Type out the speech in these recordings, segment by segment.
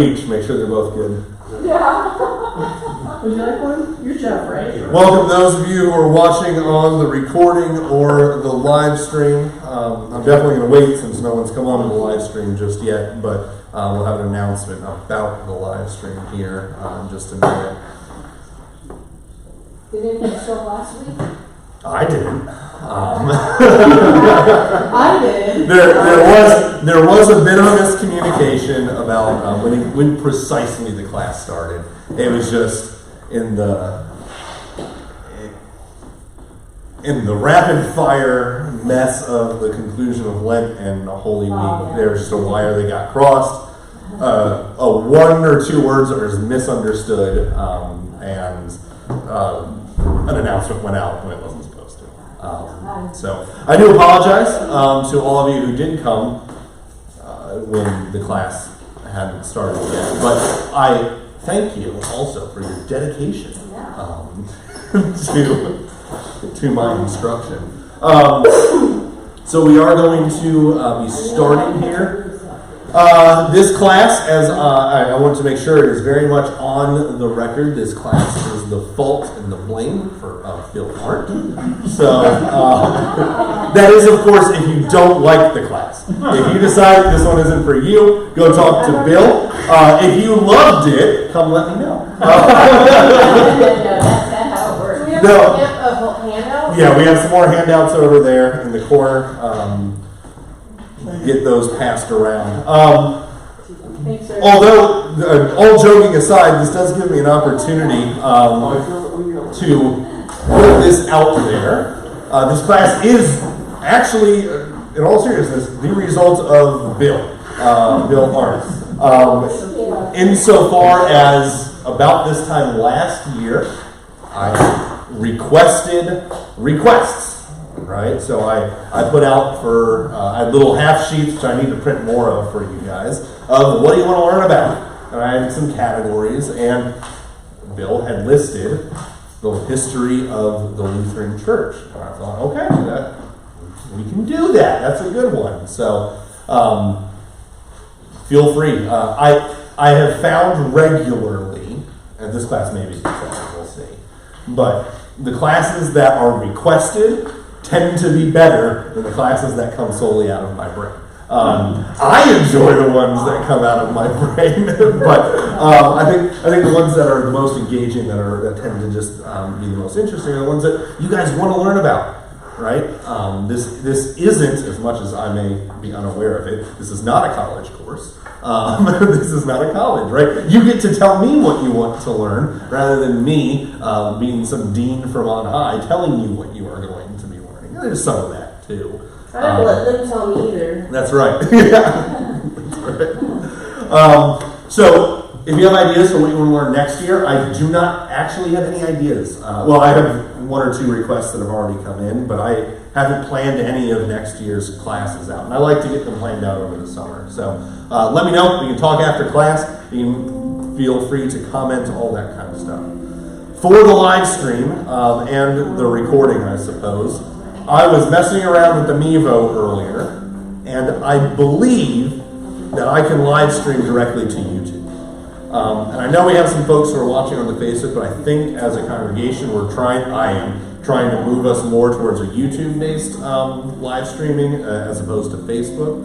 each, make sure they're both good. Yeah. Would you like one? You're Jeff, right? Welcome those of you who are watching on the recording or the live stream. I'm definitely going to wait since no one's come on the live stream just yet, but we'll have an announcement about the live stream here in just a minute. Did anything show up last week? I didn't. I did. There was a bit of miscommunication about when precisely the class started. It was just in the rapid fire mess of the conclusion of Lent and Holy Week. Yeah. There was just a wire that got crossed. One or two words that was misunderstood, and an announcement went out when it wasn't supposed to. So I do apologize to all of you who did come when the class hadn't started yet, but I thank you also for your dedication to my instruction. So we are going to be starting here. This class, as I want to make sure it is very much on the record, this class is the fault and the blame for Bill Hart. So that is, of course, if you don't like the class. If you decide this one isn't for you, go talk to Bill. If you loved it, come let me know. That's how it works. No. Handout? Yeah, we have some more handouts over there in the corner. Get those passed around. Although, all joking aside, this does give me an opportunity to put this out there. This class is actually, in all seriousness, the result of Bill Hart. Insofar as about this time last year, I requested requests. Right, so I put out for I had little half sheets, which I need to print more of for you guys, of what do you want to learn about. And I had some categories, and Bill had listed the history of the Lutheran Church. And I thought, okay, we can do that. That's a good one. So feel free. I have found regularly, and this class may be different, we'll see, but the classes that are requested tend to be better than the classes that come solely out of my brain. I enjoy the ones that come out of my brain, but I think the ones that are the most engaging, that tend to just be the most interesting, are the ones that you guys want to learn about, right? This isn't, as much as I may be unaware of it, this is not a college course. This is not a college, right? You get to tell me what you want to learn, rather than me being some dean from on high telling you what you are going to be learning. There's some of that too. I don't let them tell me either. That's right. Yeah. That's right. So, if you have ideas for what you want to learn next year, I do not actually have any ideas. Well, I have one or two requests that have already come in, but I haven't planned any of next year's classes out. And I like to get them planned out over the summer. So, let me know. We can talk after class. You can feel free to comment, all that kind of stuff. For the live stream and the recording, I suppose, I was messing around with the Mevo earlier, and I believe that I can live stream directly to YouTube. And I know we have some folks who are watching on the Facebook, but I think as a congregation I am trying to move us more towards a YouTube-based live streaming as opposed to Facebook.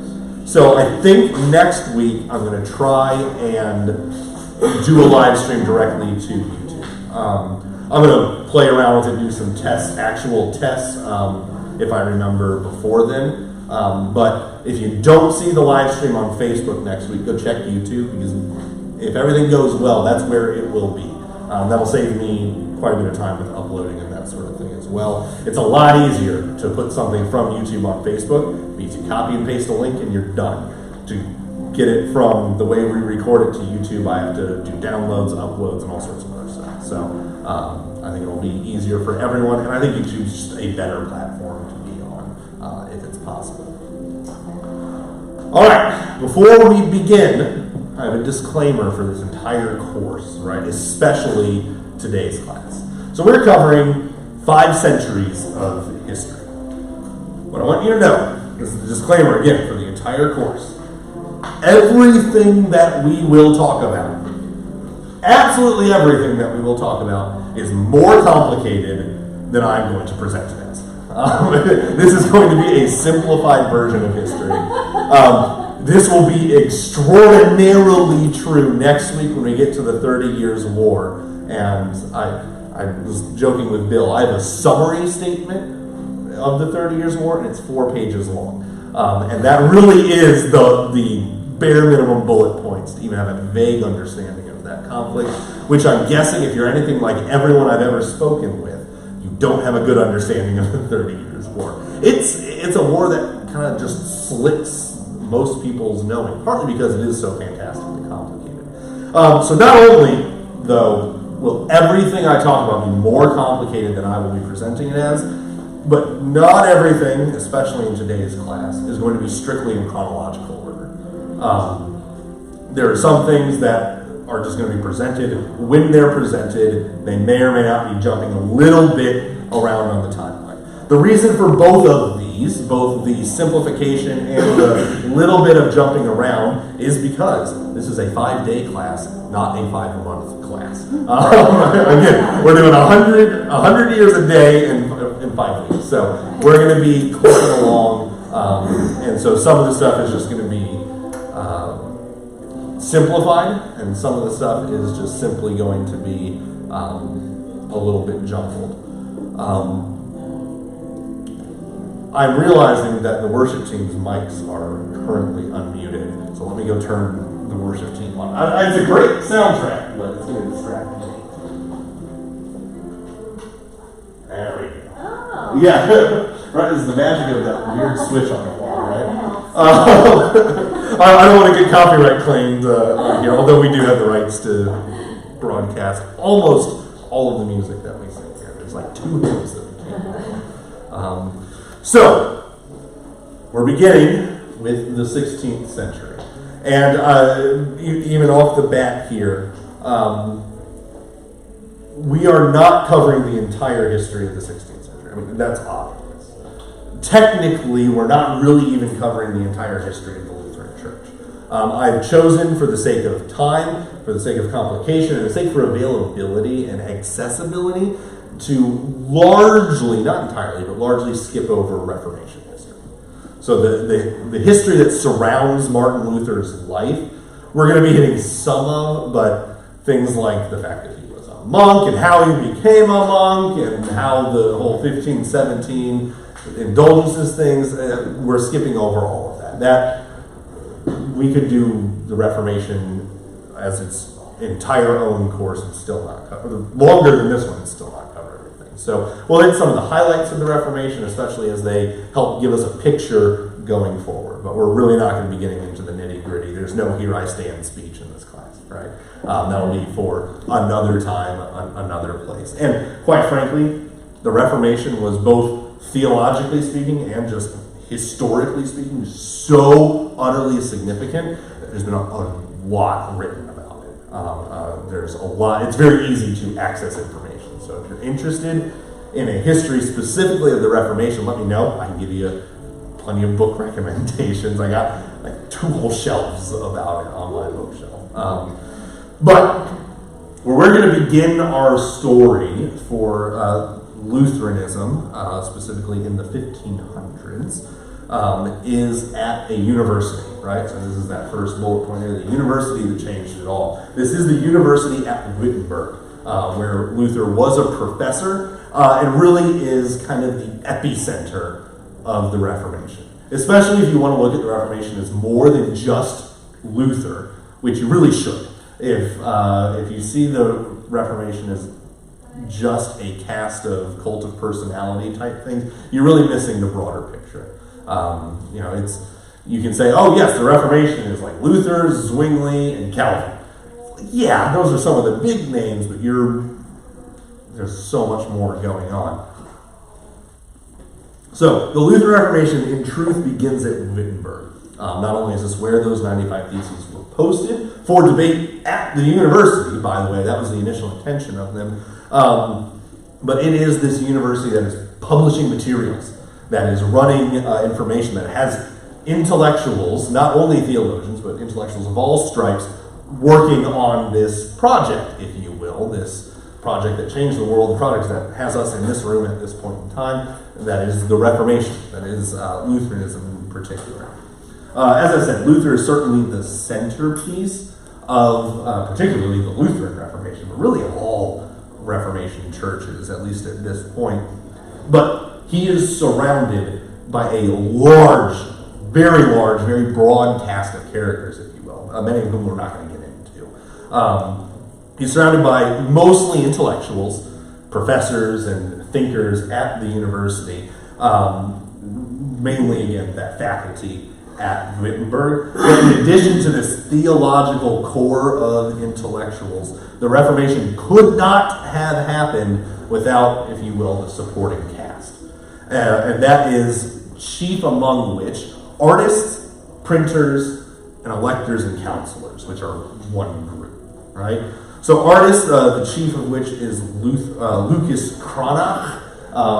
So I think next week I'm going to try and do a live stream directly to YouTube. I'm going to play around with it, do some tests, actual tests, if I remember before then. But if you don't see the live stream on Facebook next week, go check YouTube, because if everything goes well, that's where it will be. That'll save me quite a bit of time with uploading and that sort of thing as well. It's a lot easier to put something from YouTube on Facebook. You can copy and paste a link and you're done. To get it from the way we record it to YouTube, I have to do downloads, uploads, and all sorts of other stuff. So I think it'll be easier for everyone, and I think YouTube's just a better platform to be on if it's possible. All right, before we begin, I have a disclaimer for this entire course, right? Especially today's class. So we're covering 5 centuries of history. What I want you to know, this is the disclaimer again for the entire course. everything that we will talk about, absolutely everything that we will talk about, is more complicated than I'm going to present it as. This is going to be a simplified version of history. This will be extraordinarily true next week when we get to the 30 Years' War. And I was joking with Bill. I have a summary statement of the 30 Years' War, and it's 4 pages long. And that really is the bare minimum bullet points to even have a vague understanding of that conflict, which I'm guessing, if you're anything like everyone I've ever spoken with, you don't have a good understanding of the 30 Years' War. It's a war that kind of just slips most people's knowing, partly because it is so fantastically complicated. So not only, though, will everything I talk about be more complicated than I will be presenting it as, but not everything, especially in today's class, is going to be strictly in chronological order. There are some things that are just going to be presented. When they're presented, they may or may not be jumping a little bit around on the timeline. The reason for both of these, both the simplification and the little bit of jumping around, is because this is a 5-day class, not a 5-month class. Again, we're doing 100 years a day in 5 weeks. So we're going to be clicking along, and so some of the stuff is just going to be simplified, and some of the stuff is just simply going to be a little bit jumbled. I'm realizing that the worship team's mics are currently unmuted, so let me go turn the worship team on. It's a great soundtrack, but it's going to distract me. There we go. Oh. Yeah, right. It's the magic of that weird switch on the wall, right? I don't want to get copyright claimed here, although we do have the rights to broadcast almost all of the music that we sing here. There's like 2 hymns that we can't. So, we're beginning with the 16th century. And even off the bat here, we are not covering the entire history of the 16th century. I mean, that's obvious. Technically, we're not really even covering the entire history of the Lutheran Church. I've chosen, for the sake of time, for the sake of complication, and for the sake of availability and accessibility, to largely, not entirely, but largely skip over Reformation history. So the history that surrounds Martin Luther's life, we're going to be hitting some of, but things like the fact that he was a monk, and how he became a monk, and how the whole 1517 indulgences things, we're skipping over all of that. That, we could do the Reformation as its entire own course and still not cover, longer than this one and still not cover everything. So we'll hit some of the highlights of the Reformation, especially as they help give us a picture going forward. But we're really not going to be getting into the nitty-gritty. There's no "here I stand" speech in this class, right? That'll be for another time, another place. And quite frankly, the Reformation was both theologically speaking and just historically speaking so utterly significant that there's been a lot written about it. There's a lot. It's very easy to access information. So if you're interested in a history specifically of the Reformation, let me know. I can give you plenty of book recommendations. I got like 2 whole shelves about it on my bookshelf. But where we're going to begin our story for Lutheranism, specifically in the 1500s, is at a university, right? So this is that first bullet point here, the university that changed it all. This is the university at Wittenberg, where Luther was a professor, and really is kind of the epicenter of the Reformation. Especially if you want to look at the Reformation as more than just Luther, which you really should. If you see the Reformation as just a cast of cult of personality type things, you're really missing the broader picture. You can say, oh yes, the Reformation is like Luther, Zwingli, and Calvin. Yeah, those are some of the big names, but there's so much more going on. So, the Lutheran Reformation, in truth, begins at Wittenberg. Not only is this where those 95 Theses were posted for debate at the university, by the way, that was the initial intention of them, but it is this university that is publishing materials, that is running information, that has intellectuals, not only theologians, but intellectuals of all stripes, working on this project, if you will, this project that changed the world, the project that has us in this room at this point in time, that is the Reformation, that is Lutheranism in particular. As I said, Luther is certainly the centerpiece of particularly the Lutheran Reformation, but really of all Reformation churches, at least at this point. But he is surrounded by a large, very broad cast of characters, if you will, many of whom we're not going to get into. He's surrounded by mostly intellectuals, professors and thinkers at the university, mainly, again, that faculty at Wittenberg. But in addition to this theological core of intellectuals, the Reformation could not have happened without, if you will, the supporting cast. And that is chief among which artists, printers, and electors and counselors, which are one group, right? So artists, the chief of which is Lucas Cranach.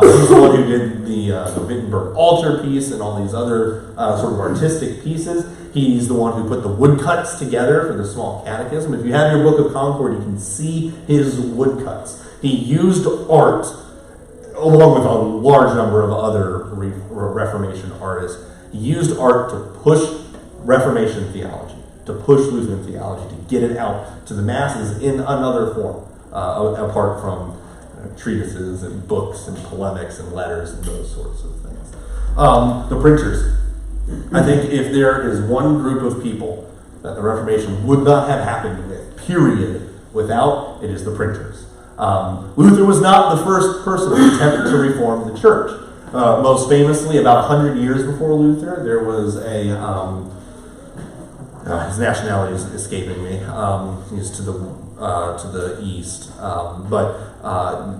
He's the one who did the Wittenberg altarpiece and all these other sort of artistic pieces. He's the one who put the woodcuts together for the small catechism. If you have your Book of Concord, you can see his woodcuts. He used art, along with a large number of other Reformation artists. He used art to push Reformation theology, to push Lutheran theology, to get it out to the masses in another form, apart from treatises and books and polemics and letters and those sorts of things. The printers. I think if there is one group of people that the Reformation would not have happened with, period, without, it is the printers. Luther was not the first person who attempted to reform the church. Most famously, about 100 years before Luther, there was a, his nationality is escaping me, he's to the east, but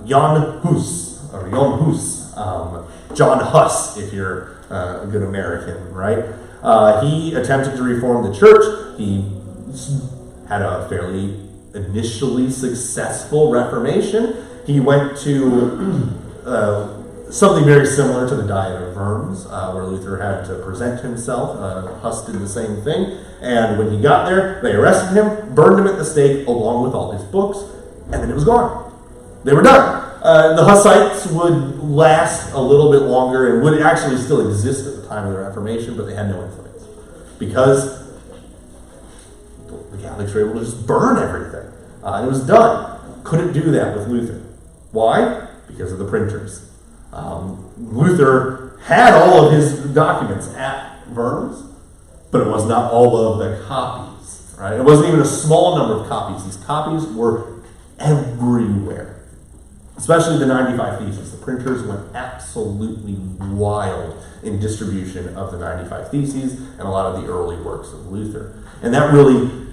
Jan Hus, or Jan Hus, John Huss, if you're a good American, right? He attempted to reform the church. He had a fairly initially successful Reformation. He went to something very similar to the Diet of Worms, where Luther had to present himself. Huss did the same thing. And when he got there, they arrested him, burned him at the stake, along with all his books, and then it was gone. They were done. The Hussites would last a little bit longer and would actually still exist at the time of the Reformation, but they had no influence. Because the Catholics were able to just burn everything. And it was done. Couldn't do that with Luther. Why? Because of the printers. Luther had all of his documents at Worms, but it was not all of the copies. Right? It wasn't even a small number of copies. These copies were everywhere. Especially the 95 Theses. The printers went absolutely wild in distribution of the 95 Theses and a lot of the early works of Luther. And that really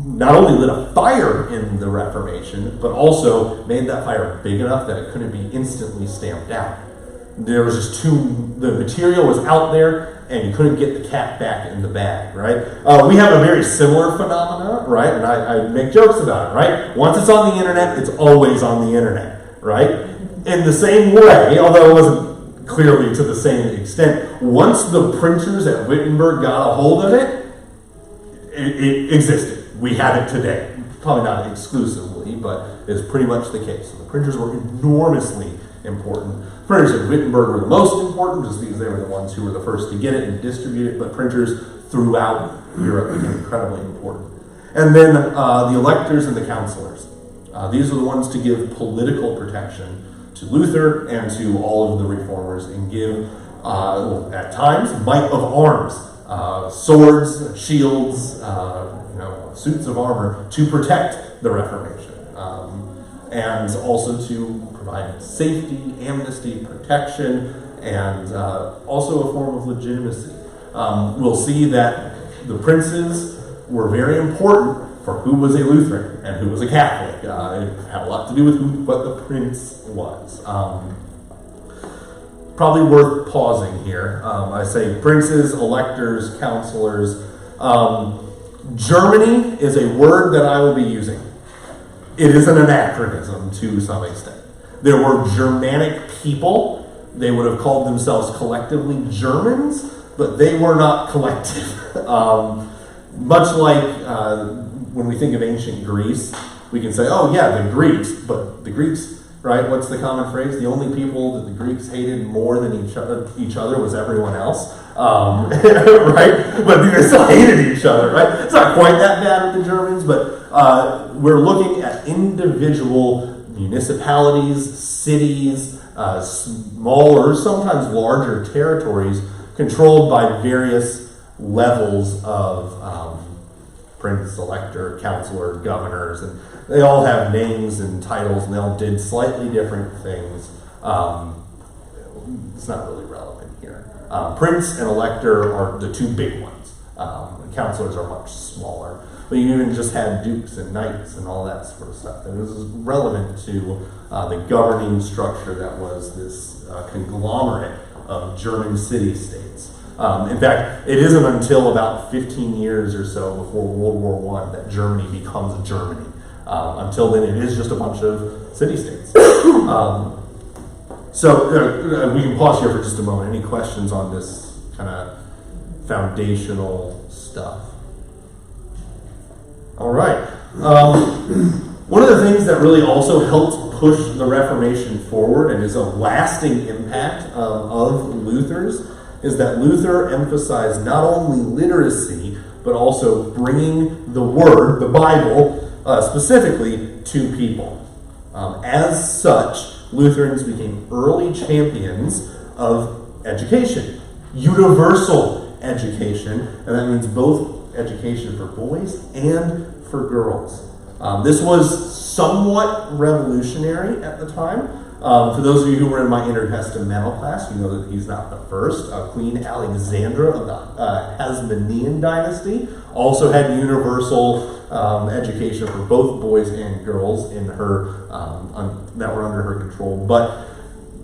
not only lit a fire in the Reformation, but also made that fire big enough that it couldn't be instantly stamped out. There was just the material was out there, and you couldn't get the cat back in the bag, right? We have a very similar phenomena, right? And I make jokes about it, right? Once it's on the internet, it's always on the internet, right? In the same way, although it wasn't clearly to the same extent, once the printers at Wittenberg got a hold of it, it existed. We have it today. Probably not exclusively, but it's pretty much the case. So the printers were enormously important. Printers at Wittenberg were the most important just because they were the ones who were the first to get it and distribute it, but printers throughout Europe became incredibly important. And then the electors and the counselors. These are the ones to give political protection to Luther and to all of the reformers and give, at times, might of arms, swords, shields, suits of armor to protect the Reformation, and also to provide safety, amnesty, protection, and also a form of legitimacy. We'll see that the princes were very important for who was a Lutheran and who was a Catholic. It had a lot to do with what the prince was. Probably worth pausing here. I say princes, electors, counselors. Germany is a word that I will be using. It is an anachronism to some extent. There were Germanic people. They would have called themselves collectively Germans. but they were not collective. Much like when we think of ancient Greece, we can say, oh yeah, the Greeks, but the Greeks, right, what's the common phrase? The only people that the Greeks hated more than each other was everyone else, right? But they still hated each other, right? It's not quite that bad with the Germans, but we're looking at individual municipalities, cities, smaller, sometimes larger territories controlled by various levels of prince, elector, counselor, governors, and they all have names and titles, and they all did slightly different things. It's not really relevant here. Prince and elector are the two big ones. Counselors are much smaller. But you even just had dukes and knights and all that sort of stuff. And this is relevant to the governing structure that was this conglomerate of German city-states. In fact, it isn't until about 15 years or so before World War I that Germany becomes Germany. Until then, it is just a bunch of city-states. So we can pause here for just a moment. Any questions on this kind of foundational stuff? All right. One of the things that really also helped push the Reformation forward and is a lasting impact of Luther's is that Luther emphasized not only literacy, but also bringing the Word, the Bible, specifically to people. As such, Lutherans became early champions of education, universal education, and that means both education for boys and for girls. This was somewhat revolutionary at the time. For those of you who were in my intertestamental class, you know that he's not the first. Queen Alexandra of the Hasmonean dynasty also had universal education for both boys and girls in her that were under her control. But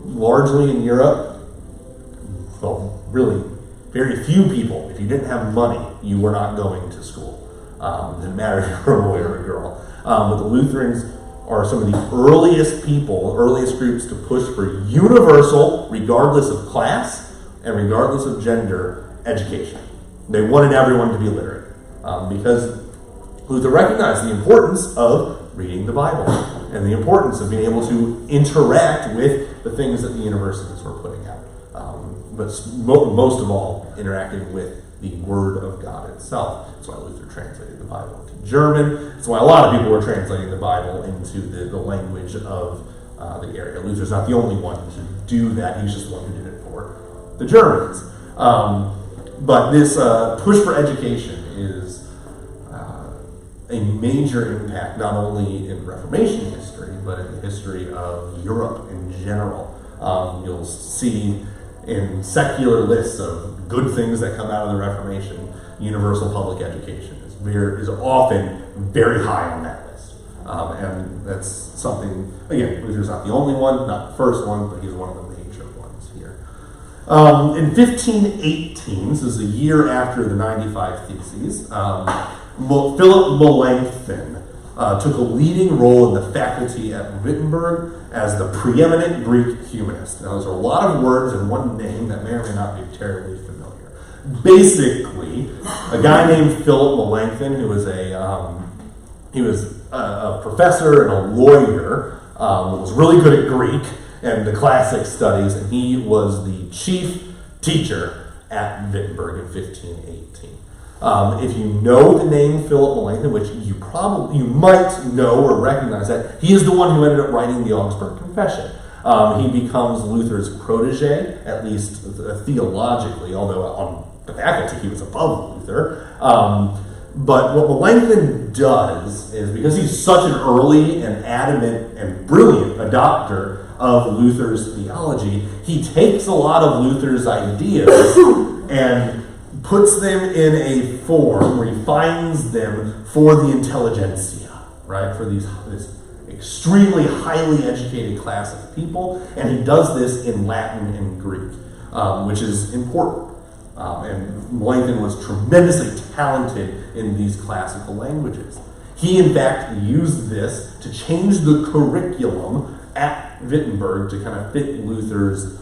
largely in Europe, well, really very few people, if you didn't have money, you were not going to school. It didn't matter if you were a boy or a girl. But the Lutherans are some of the earliest groups to push for universal, regardless of class and regardless of gender, education. They wanted everyone to be literate because Luther recognized the importance of reading the Bible and the importance of being able to interact with the things that the universities were putting out. But most of all, interacting with the Word of God itself. That's why Luther translated the Bible into German. That's why a lot of people were translating the Bible into the language of the area. Luther's not the only one to do that. He's just the one who did it for the Germans. But this push for education is a major impact, not only in Reformation history, but in the history of Europe in general. You'll see in secular lists of good things that come out of the Reformation, universal public education is often very high on that list. And that's something, again, Luther's not the only one, not the first one, but he's one of the major ones here. In 1518, this is a year after the 95 Theses, Philip Melanchthon took a leading role in the faculty at Wittenberg as the preeminent Greek humanist. Now, there's a lot of words in one name that may or may not be terribly familiar. Basically, a guy named Philip Melanchthon, who was a professor and a lawyer, was really good at Greek and the classic studies, and he was the chief teacher at Wittenberg in 1518. If you know the name Philip Melanchthon, which you might know or recognize that, he is the one who ended up writing the Augsburg Confession. He becomes Luther's protege, at least theologically, although on the faculty he was above Luther. But what Melanchthon does is, because he's such an early and adamant and brilliant adopter of Luther's theology, he takes a lot of Luther's ideas and puts them in a form, refines them for the intelligentsia, right? For this extremely highly educated class of people, and he does this in Latin and Greek, which is important. And Melanchthon was tremendously talented in these classical languages. He, in fact, used this to change the curriculum at Wittenberg to kind of fit Luther's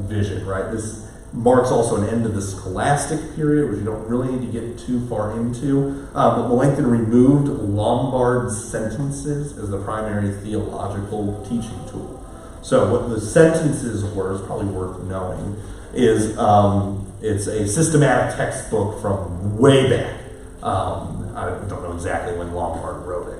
vision, right? marks also an end of the scholastic period, which you don't really need to get too far into. But Melanchthon removed Lombard sentences as the primary theological teaching tool. So what the sentences were, is probably worth knowing, is it's a systematic textbook from way back. I don't know exactly when Lombard wrote it.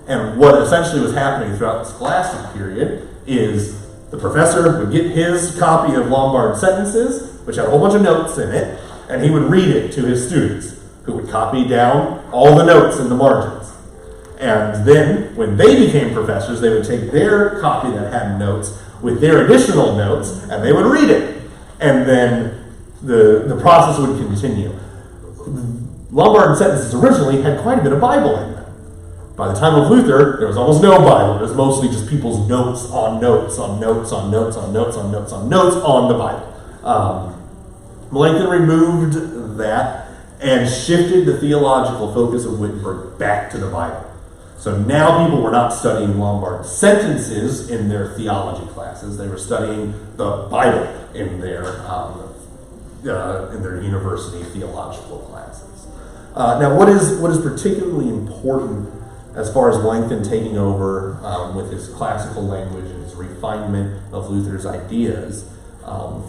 And what essentially was happening throughout the scholastic period is the professor would get his copy of Lombard sentences, which had a whole bunch of notes in it, and he would read it to his students, who would copy down all the notes in the margins. And then, when they became professors, they would take their copy that had notes with their additional notes, and they would read it. And then the process would continue. Lombard sentences originally had quite a bit of Bible in them. By the time of Luther, there was almost no Bible. It was mostly just people's notes on notes on notes on notes on notes on notes on notes on the Bible. Melanchthon removed that and shifted the theological focus of Wittenberg back to the Bible. So now people were not studying Lombard sentences in their theology classes. They were studying the Bible in their university theological classes. Now, what is particularly important as far as Melanchthon taking over with his classical language and his refinement of Luther's ideas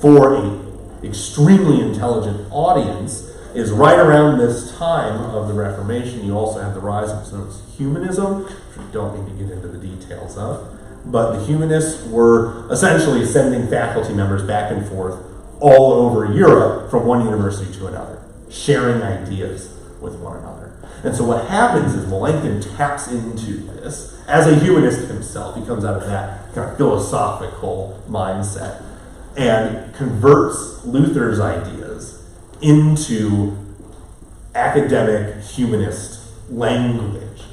for an extremely intelligent audience is right around this time of the Reformation. You also have the rise of what's known as humanism, which we don't need to get into the details of. But the humanists were essentially sending faculty members back and forth all over Europe from one university to another, sharing ideas with one another. And so what happens is Melanchthon taps into this. As a humanist himself, he comes out of that kind of philosophical mindset and converts Luther's ideas into academic humanist language.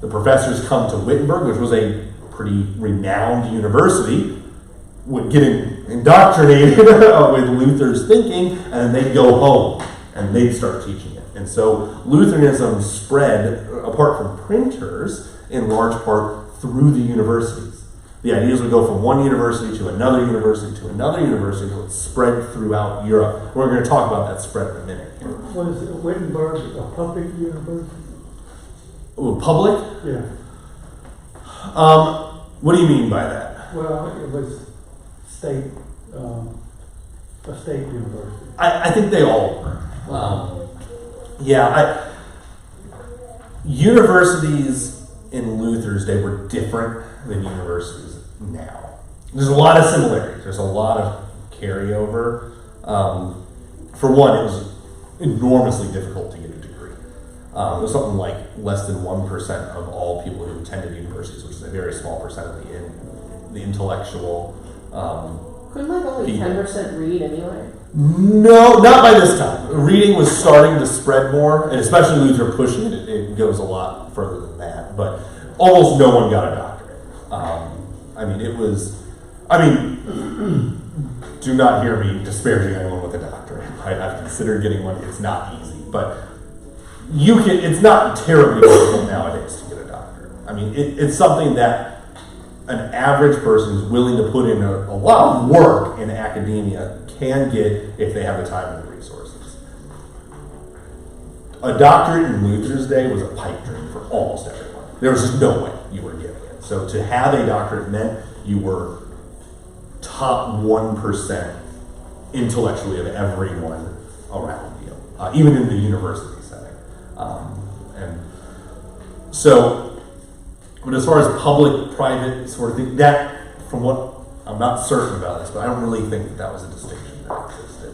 The professors come to Wittenberg, which was a pretty renowned university, would get indoctrinated with Luther's thinking, and then they'd go home and they'd start teaching it. And so Lutheranism spread, apart from printers, in large part through the universities. The ideas would go from one university to another university to another university, and it would spread throughout Europe. We're going to talk about that spread in a minute here. Was Wittenberg a public university? Ooh, public? Yeah. What do you mean by that? Well, it was state, a state university. I think they all were. Universities in Luther's day were different than universities now. There's a lot of similarities. There's a lot of carryover. For one, it was enormously difficult to get a degree. It was something like less than 1% of all people who attended universities, which is a very small percent of the intellectual. Couldn't like only 10% read anyway? No, not by this time. Reading was starting to spread more, and especially Luther pushing it, it goes a lot further than that. But almost no one got a doctorate. Do not hear me disparaging anyone with a doctorate. Right? I've considered getting one. It's not easy, but it's not terribly difficult nowadays to get a doctorate. It's something that an average person who's willing to put in a lot of work in academia can get if they have the time and the resources. A doctorate in Luther's day was a pipe dream for almost everyone. There was just no way you were getting it. So to have a doctorate meant you were top 1% intellectually of everyone around you, even in the university setting. But as far as public, private sort of thing, that, from what, I'm not certain about this, but I don't really think that was a distinction that existed.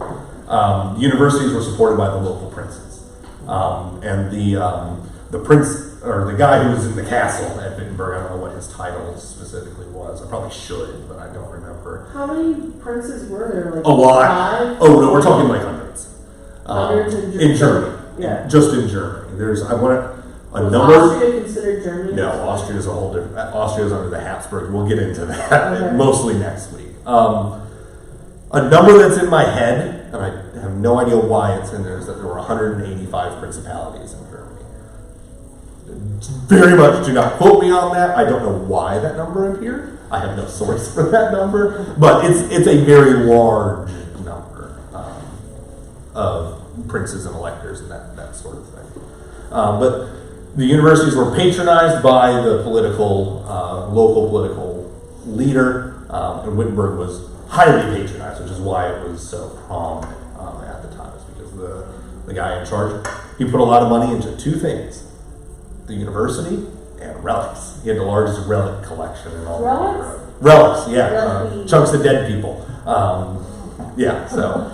Universities were supported by the local princes. And the prince, or the guy who was in the castle at Wittenberg, I don't know what his title specifically was. I probably should, but I don't remember. How many princes were there? Like a lot. 5? Oh no, we're talking like hundreds. Hundreds in Germany. Yeah. Just in Germany. Was Austria considered Germany? No, Austria is a whole different. Austria's under the Habsburg. We'll get into that mostly next week. A number that's in my head, and I have no idea why it's in there, is that there were 185 principalities in Germany. Very much do not quote me on that. I don't know why that number appeared. I have no source for that number, but it's a very large number. princes and electors and that sort of thing. But the universities were patronized by the local political leader, and Wittenberg was highly patronized, which is why it was so prominent at the time. It's because the guy in charge, he put a lot of money into two things: the university and relics. He had the largest relic collection in all of Europe. Relics, yeah, chunks of dead people. Yeah, so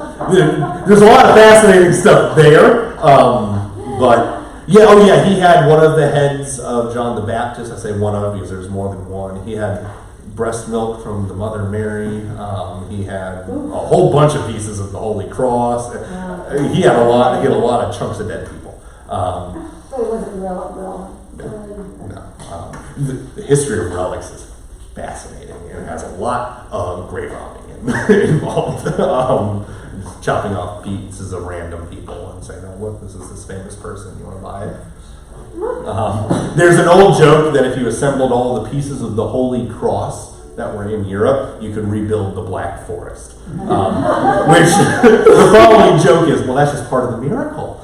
there's a lot of fascinating stuff there. But yeah, oh yeah, he had one of the heads of John the Baptist. I say one of because there's more than one. He had breast milk from the Mother Mary. He had a whole bunch of pieces of the Holy Cross. He had a lot. He had a lot of chunks of dead people. So it wasn't real. No. The history of relics is fascinating. It has a lot of grave robbing involved. Chopping off pieces of random people and saying, "Oh, look, this is this famous person. You want to buy it?" There's an old joke that if you assembled all the pieces of the Holy Cross that were in Europe, you could rebuild the Black Forest. Which the following joke is, well, that's just part of the miracle.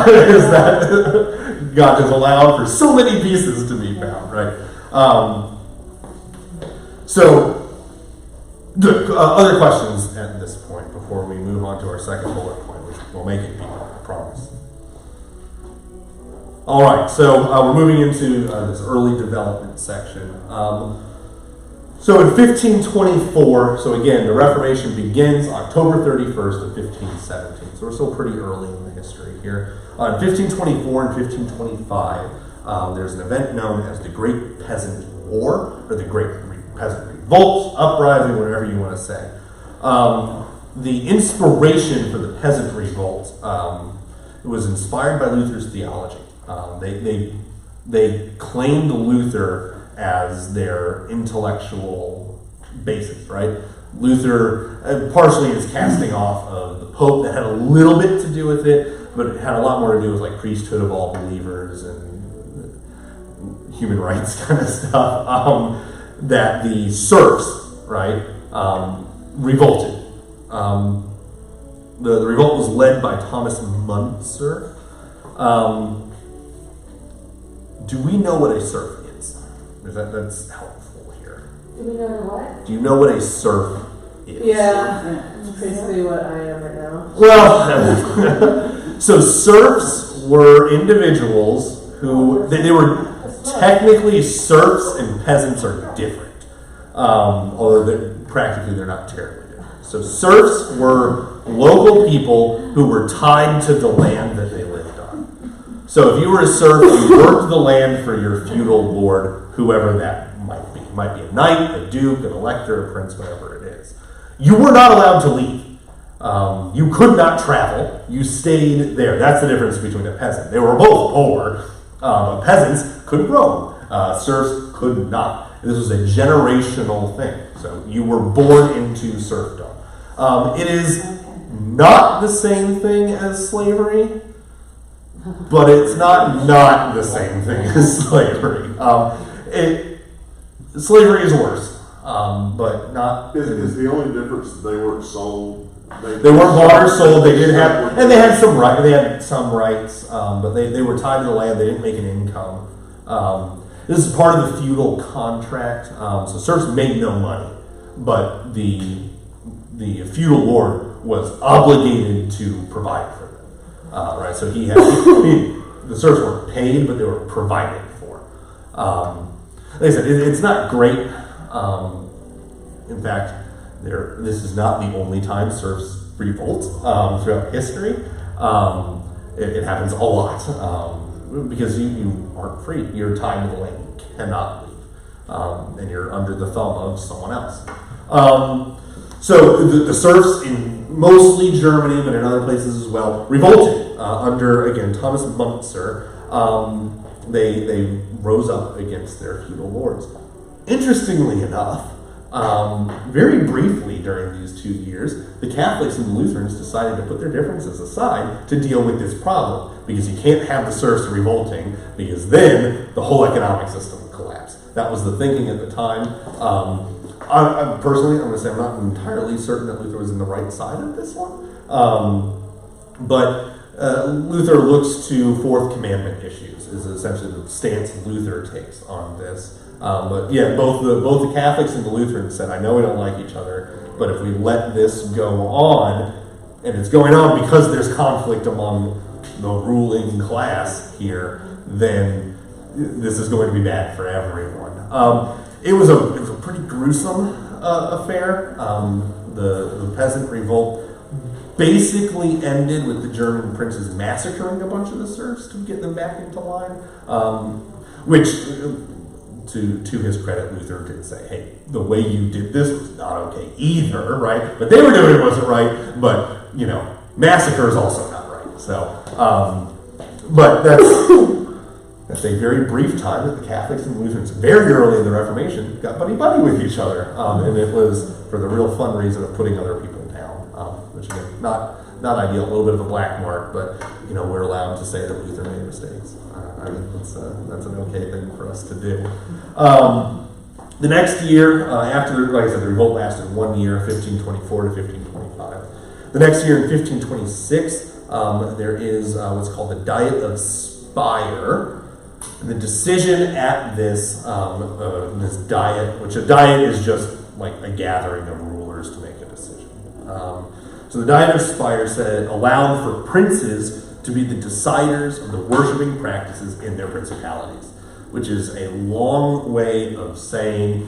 Is that God has allowed for so many pieces to be found, right? So, other questions at this point before we move on to our second bullet point, which will make it people, I promise. All right, so we're moving into this early development section. So in 1524, so again, the Reformation begins October 31st of 1517. So we're still pretty early in the history here. In 1524 and 1525, there's an event known as the Great Peasant War, or the Great Peasant Revolt, uprising, whatever you want to say. The inspiration for the Peasant Revolt was inspired by Luther's theology. They claimed Luther as their intellectual basis, right? Luther partially is casting off of the Pope. That had a little bit to do with it, but it had a lot more to do with like priesthood of all believers and human rights kind of stuff. That the serfs, right, revolted. The revolt was led by Thomas Munzer. Do we know what a serf is? That's helpful here. Do we know what? Do you know what a serf is? Yeah, that's basically what I am right now. Well, so serfs were individuals who, they were technically serfs and peasants are different. Although practically they're not terribly different. So serfs were local people who were tied to the land that they lived on. So if you were a serf, you worked the land for your feudal lord, whoever that might be. It might be a knight, a duke, an elector, a prince, whatever it is. You were not allowed to leave. You could not travel. You stayed there. That's the difference between a peasant. They were both poor. Peasants could roam. Serfs could not. This was a generational thing. So you were born into serfdom. It is not the same thing as slavery, but it's not the same thing as slavery. Slavery is worse, but not. Is the only difference that they weren't sold? They weren't bought or sold. They did have, and they had some right. They had some rights, but they were tied to the land. They didn't make an income. This is part of the feudal contract. So serfs made no money, but the feudal lord was obligated to provide for them. Right. So he had the serfs weren't paid, but they were provided for. Like I said, it's not great. In fact, this is not the only time serfs revolt throughout history. It happens a lot because you aren't free. You're tied to the land. You cannot leave. And you're under the thumb of someone else. So the serfs in mostly Germany, but in other places as well, revolted under, again, Thomas Munzer. They rose up against their feudal lords. Interestingly enough, very briefly during these 2 years, the Catholics and the Lutherans decided to put their differences aside to deal with this problem, because you can't have the serfs revolting, because then the whole economic system would collapse. That was the thinking at the time. I'm personally, I'm going to say I'm not entirely certain that Luther was in the right side of this one, but Luther looks to Fourth Commandment issues, is essentially the stance Luther takes on this. But yeah, both the Catholics and the Lutherans said, I know we don't like each other, but if we let this go on, and it's going on because there's conflict among the ruling class here, then this is going to be bad for everyone. It was a pretty gruesome affair. The peasant revolt basically ended with the German princes massacring a bunch of the serfs to get them back into line, which, to his credit, Luther did say, hey, the way you did this was not okay either, right? But they were doing it wasn't right, but, massacre is also not right. So, but that's a very brief time that the Catholics and Lutherans, very early in the Reformation, got buddy-buddy with each other. And it was for the real fun reason of putting other people down, which again, not ideal, a little bit of a black mark, but we're allowed to say that Luther made mistakes. I mean, that's an okay thing for us to do. The next year, after, like I said, the revolt lasted 1 year, 1524 to 1525. The next year, in 1526, there is what's called the Diet of Spire. And the decision at this this diet, which a diet is just like a gathering of rulers to make a decision. So the Diet of Spire said allowed for princes to be the deciders of the worshiping practices in their principalities, which is a long way of saying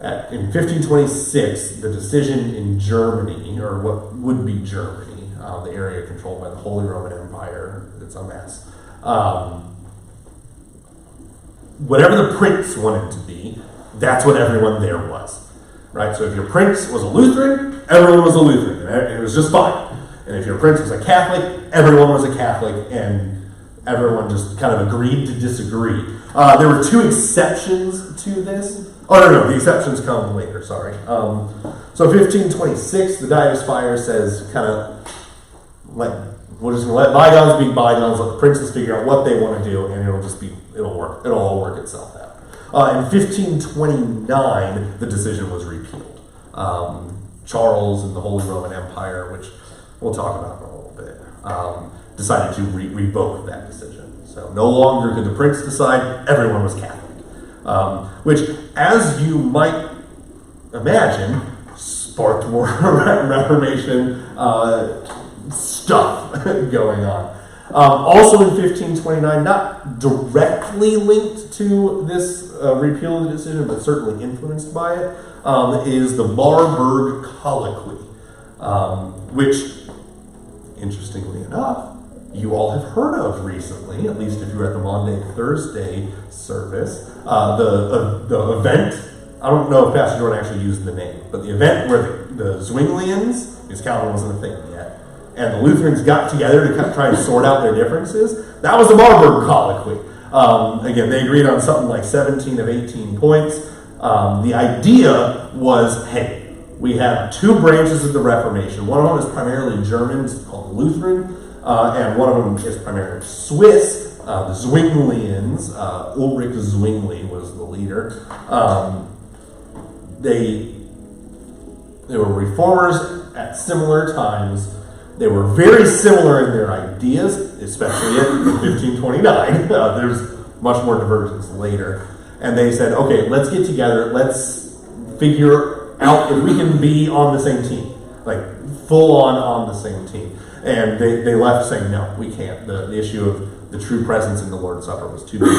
in 1526, the decision in Germany, or what would be Germany, the area controlled by the Holy Roman Empire, it's a mess. Whatever the prince wanted to be, that's what everyone there was. Right? So if your prince was a Lutheran, everyone was a Lutheran. And it was just fine. And if your prince was a Catholic, everyone was a Catholic, and everyone just kind of agreed to disagree. There were two exceptions to this. Oh, no, the exceptions come later, sorry. So 1526, the Diet of Spire says we're just going to let bygones be bygones, let the princes figure out what they want to do, and it'll work. It'll all work itself out. In 1529, the decision was repealed. Charles and the Holy Roman Empire, which we'll talk about in a little bit, decided to revoke that decision. So no longer could the prince decide, everyone was Catholic. Which, as you might imagine, sparked more Reformation stuff going on. Also in 1529, not directly linked to this repeal of the decision, but certainly influenced by it, is the Marburg Colloquy, which, interestingly enough, you all have heard of recently, at least if you were at the Maundy Thursday service. The event, I don't know if Pastor Jordan actually used the name, but the event where the Zwinglians, because Calvin wasn't a thing yet, and the Lutherans got together to kind of try and sort out their differences, that was the Marburg Colloquy. Again, they agreed on something like 17 of 18 points. The idea was, hey, we have two branches of the Reformation. One of them is primarily German, it's called Lutheran, and one of them is primarily Swiss, the Zwinglians. Ulrich Zwingli was the leader. They were reformers at similar times. They were very similar in their ideas, especially in 1529. There's much more divergence later. And they said, okay, let's get together. Let's figure out if we can be on the same team. Like, full on the same team. And they left saying, no, we can't. The issue of the true presence in the Lord's Supper was too big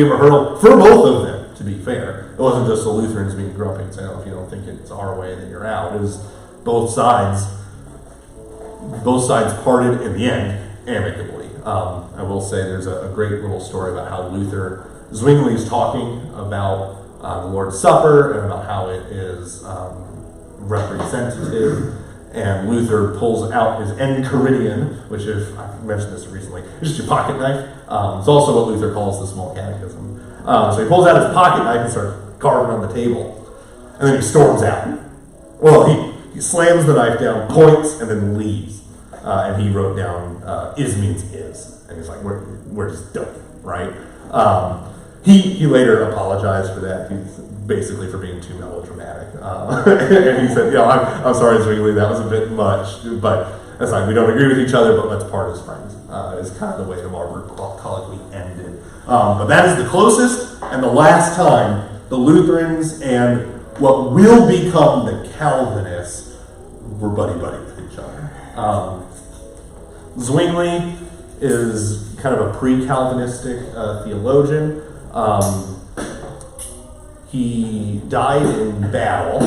of a hurdle for both of them, to be fair. It wasn't just the Lutherans being grumpy and saying, oh, if you don't think it's our way, then you're out. It was both sides parted in the end amicably. I will say there's a great little story about how Zwingli is talking about the Lord's Supper and about how it is representative. And Luther pulls out his enchiridion, which is, I've mentioned this recently, it's just your pocket knife. It's also what Luther calls the small catechism. So he pulls out his pocket knife and starts carving on the table. And then he storms out. Well, he slams the knife down, points, and then leaves. And he wrote down, is means is. And he's like, we're just done, right? He later apologized for that. He's basically for being too melodramatic. And he said, I'm sorry, Zwingli, that was a bit much. But it's like we don't agree with each other, but let's part as friends. Is kind of the way the Marburg colloquy ended. But that is the closest and the last time the Lutherans and what will become the Calvinists were buddy-buddy with each other. Zwingli is kind of a pre-Calvinistic theologian. He died in battle.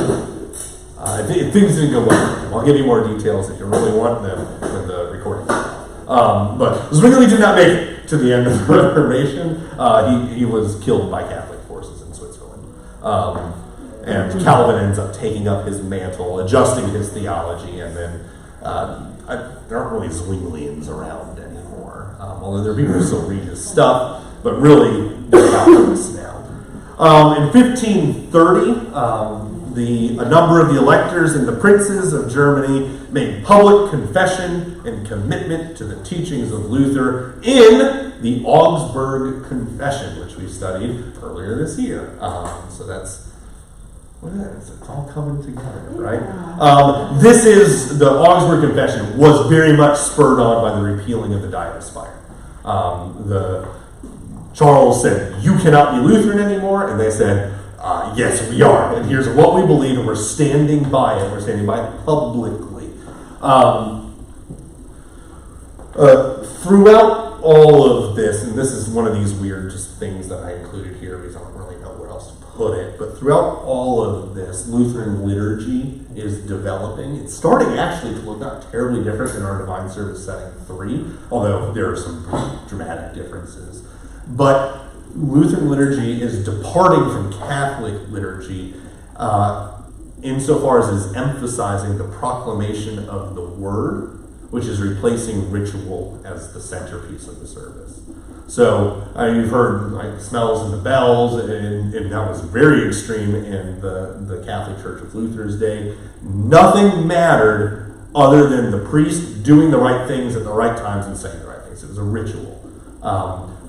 Things didn't go well for him. I'll give you more details if you really want them in the recording. But Zwingli did not make it to the end of the Reformation. He was killed by Catholic forces in Switzerland. And Calvin ends up taking up his mantle, adjusting his theology, and then there aren't really Zwinglians around anymore. Although there are people who still read his stuff, but really they're Calvinists now. In 1530, a number of the electors and the princes of Germany made public confession and commitment to the teachings of Luther in the Augsburg Confession, which we studied earlier this year. So that's look at that, it's all coming together, right? This is the Augsburg Confession was very much spurred on by the repealing of the Diet of Speyer. Charles said, "You cannot be Lutheran anymore," and they said, "Yes, we are, and here's what we believe, and we're standing by it. We're standing by it publicly." Throughout all of this, and this is one of these weird just things that I included here because I don't really know where else to put it, but throughout all of this, Lutheran liturgy is developing. It's starting actually to look not terribly different than our Divine Service Setting 3, although there are some pretty dramatic differences. But Lutheran liturgy is departing from Catholic liturgy insofar as it is emphasizing the proclamation of the Word, which is replacing ritual as the centerpiece of the service. So you've heard like smells and the bells, and that was very extreme in the Catholic Church of Luther's day. Nothing mattered other than the priest doing the right things at the right times and saying the right things. It was a ritual.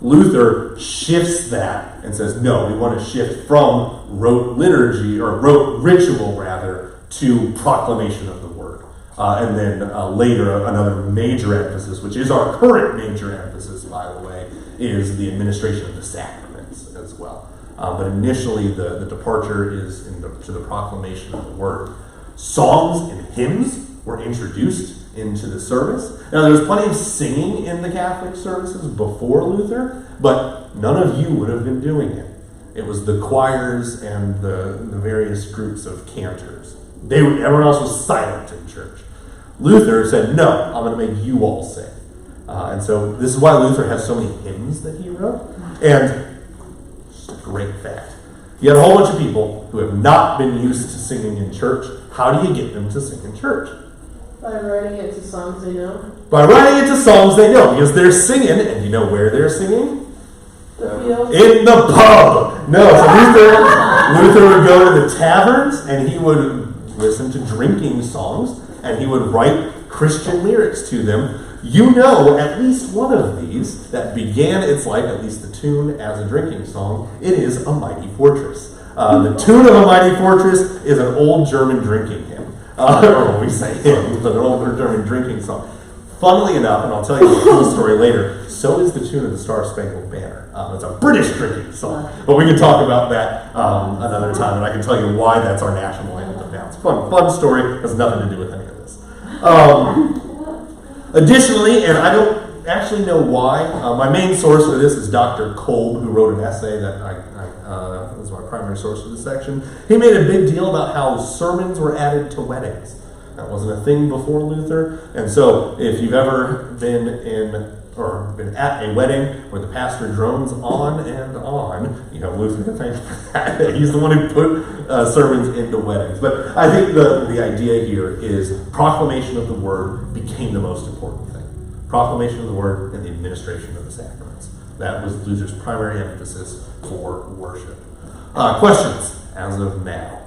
Luther shifts that and says, no, we want to shift from rote liturgy, or rote ritual rather, to proclamation of the Word. And then later, another major emphasis, which is our current major emphasis, by the way, is the administration of the sacraments as well. But initially, the departure is to the proclamation of the Word. Songs and hymns were introduced into the service. Now, there was plenty of singing in the Catholic services before Luther, but none of you would have been doing it. It was the choirs and the various groups of cantors. Everyone else was silent in church. Luther said, no, I'm going to make you all sing. And so this is why Luther has so many hymns that he wrote. And just a great fact. You had a whole bunch of people who have not been used to singing in church. How do you get them to sing in church? By writing it to songs they know. By writing it to songs they know, because they're singing, and you know where they're singing? The field. In the pub. No, so Luther would go to the taverns, and he would listen to drinking songs, and he would write Christian lyrics to them. You know at least one of these that began its life, at least the tune, as a drinking song. It is A Mighty Fortress. The tune of A Mighty Fortress is an old German drinking hymn. Or we say hymn, but an old German drinking song. Funnily enough, and I'll tell you a cool story later, so is the tune of the Star Spangled Banner. It's a British drinking song. But we can talk about that another time, and I can tell you why that's our national anthem now. It's a fun story. Has nothing to do with any of this. Additionally, and I don't actually know why, my main source for this is Dr. Kolb, who wrote an essay that was my primary source for this section. He made a big deal about how sermons were added to weddings. That wasn't a thing before Luther. And so if you've ever been at a wedding where the pastor drones on and on, you have Luther to thank for that. He's the one who put sermons into weddings. But I think the idea here is proclamation of the Word became the most important thing. Proclamation of the Word and the administration of the sacraments. That was Luther's primary emphasis for worship. Questions as of now?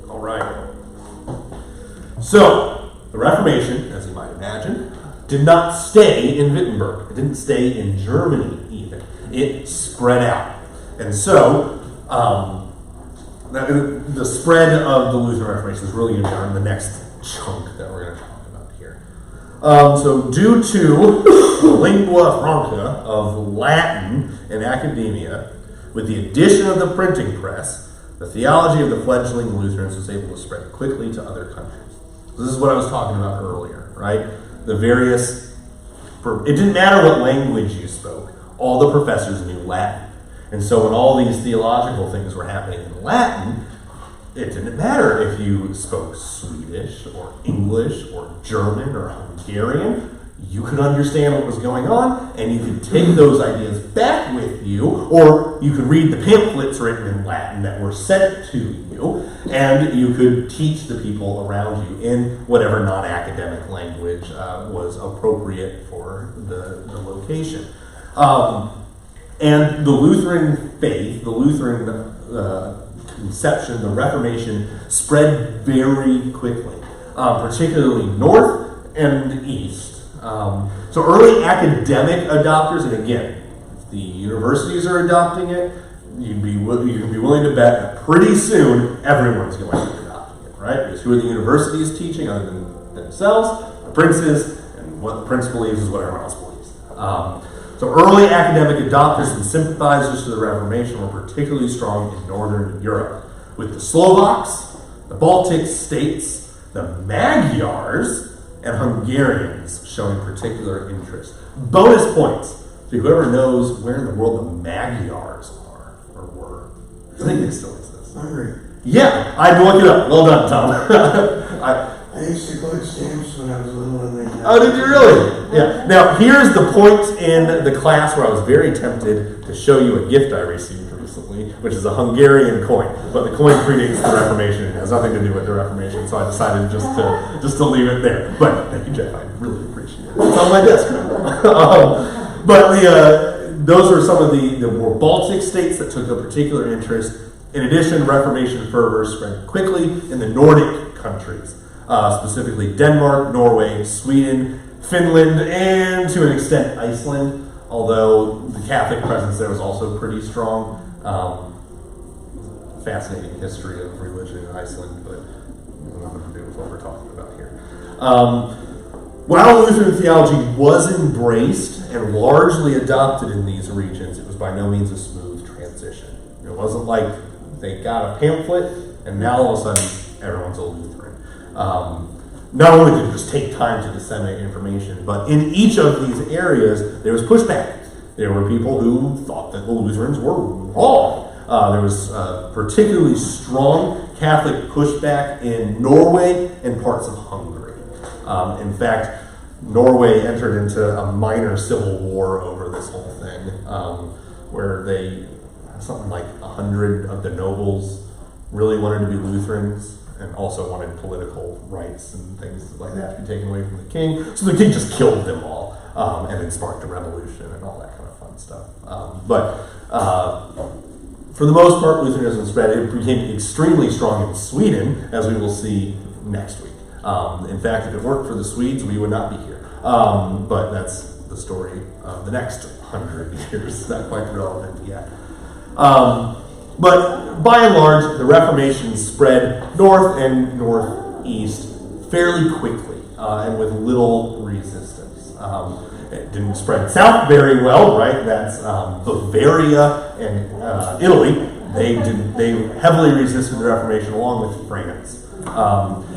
All right. So, the Reformation, as you might imagine, did not stay in Wittenberg. It didn't stay in Germany even. It spread out. And so, the spread of the Lutheran Reformation is really going to be on the next chunk that we're going to talk about here. So due to the lingua franca of Latin in academia, with the addition of the printing press, the theology of the fledgling Lutherans was able to spread quickly to other countries. So this is what I was talking about earlier, right? The various, it didn't matter what language you spoke, all the professors knew Latin. And so when all these theological things were happening in Latin, it didn't matter if you spoke Swedish or English or German or Hungarian. You could understand what was going on, and you could take those ideas back with you, or you could read the pamphlets written in Latin that were sent to you, and you could teach the people around you in whatever non-academic language was appropriate for the location. And the Lutheran faith, the Lutheran conception, the Reformation, spread very quickly, particularly north and east. So early academic adopters, and again, if the universities are adopting it, you can be willing to bet that pretty soon everyone's going to be adopting it, right? Because who are the universities teaching other than themselves? The princes, and what the prince believes is what everyone else believes. So early academic adopters and sympathizers to the Reformation were particularly strong in Northern Europe, with the Slovaks, the Baltic states, the Magyars, and Hungarians showing particular interest. Bonus points to whoever knows where in the world the Magyars are or were. I think they still exist. Hungary. Yeah, I had to look it up. Well done, Tom. I used to collect stamps when I was little and they... Oh, did you really? Yeah. Now, here's the point in the class where I was very tempted to show you a gift I received recently, which is a Hungarian coin. But the coin predates the Reformation. It has nothing to do with the Reformation, so I decided just to leave it there. But thank you, Jeff. I really appreciate it. It's on my desk now. But those are some of the more Baltic states that took a particular interest. In addition, Reformation fervor spread quickly in the Nordic countries. Specifically Denmark, Norway, Sweden, Finland, and to an extent Iceland, although the Catholic presence there was also pretty strong. Fascinating history of religion in Iceland, but nothing to do with what we're talking about here. While Lutheran theology was embraced and largely adopted in these regions, it was by no means a smooth transition. It wasn't like they got a pamphlet and now all of a sudden everyone's a Lutheran. Not only did it just take time to disseminate information, but in each of these areas, there was pushback. There were people who thought that the Lutherans were wrong. There was particularly strong Catholic pushback in Norway and parts of Hungary. In fact, Norway entered into a minor civil war over this whole thing, where something like 100 of the nobles really wanted to be Lutherans, and also wanted political rights and things like that to be taken away from the king. So the king just killed them all, and then sparked a revolution and all that kind of fun stuff. But for the most part, Lutheranism spread. It became extremely strong in Sweden, as we will see next week. In fact, if it weren't for the Swedes, we would not be here. But that's the story of the next 100 years. It's not quite relevant yet. But by and large, the Reformation spread north and northeast fairly quickly and with little resistance. It didn't spread south very well, right? That's Bavaria and Italy. They heavily resisted the Reformation along with France.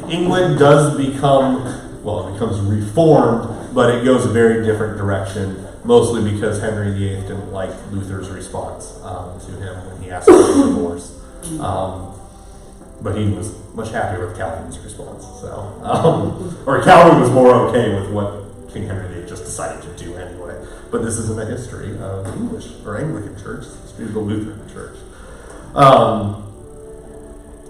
England does becomes reformed, but it goes a very different direction, mostly because Henry VIII didn't like Luther's response to him when he asked for a divorce. But he was much happier with Calvin's response. Or Calvin was more okay with what King Henry VIII just decided to do anyway. But this isn't a history of the English or Anglican Church, it's a history of the Lutheran Church.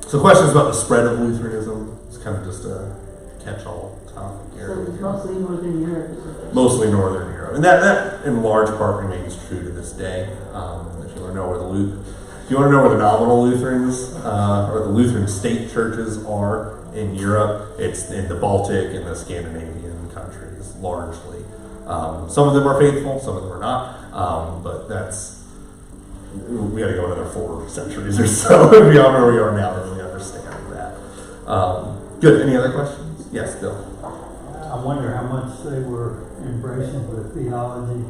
So questions about the spread of Lutheranism? It's kind of just a catch-all topic here. So it's mostly Northern Europe. Mostly Northern Europe, and that in large part remains true to this day. If you want to know where the nominal Lutherans or the Lutheran state churches are in Europe, it's in the Baltic and the Scandinavian countries largely. Some of them are faithful, some of them are not, but we got to go another 4 centuries or so beyond where we are now to really understand that. Good. Any other questions? Yes, Bill. I wonder how much they were embracing the theology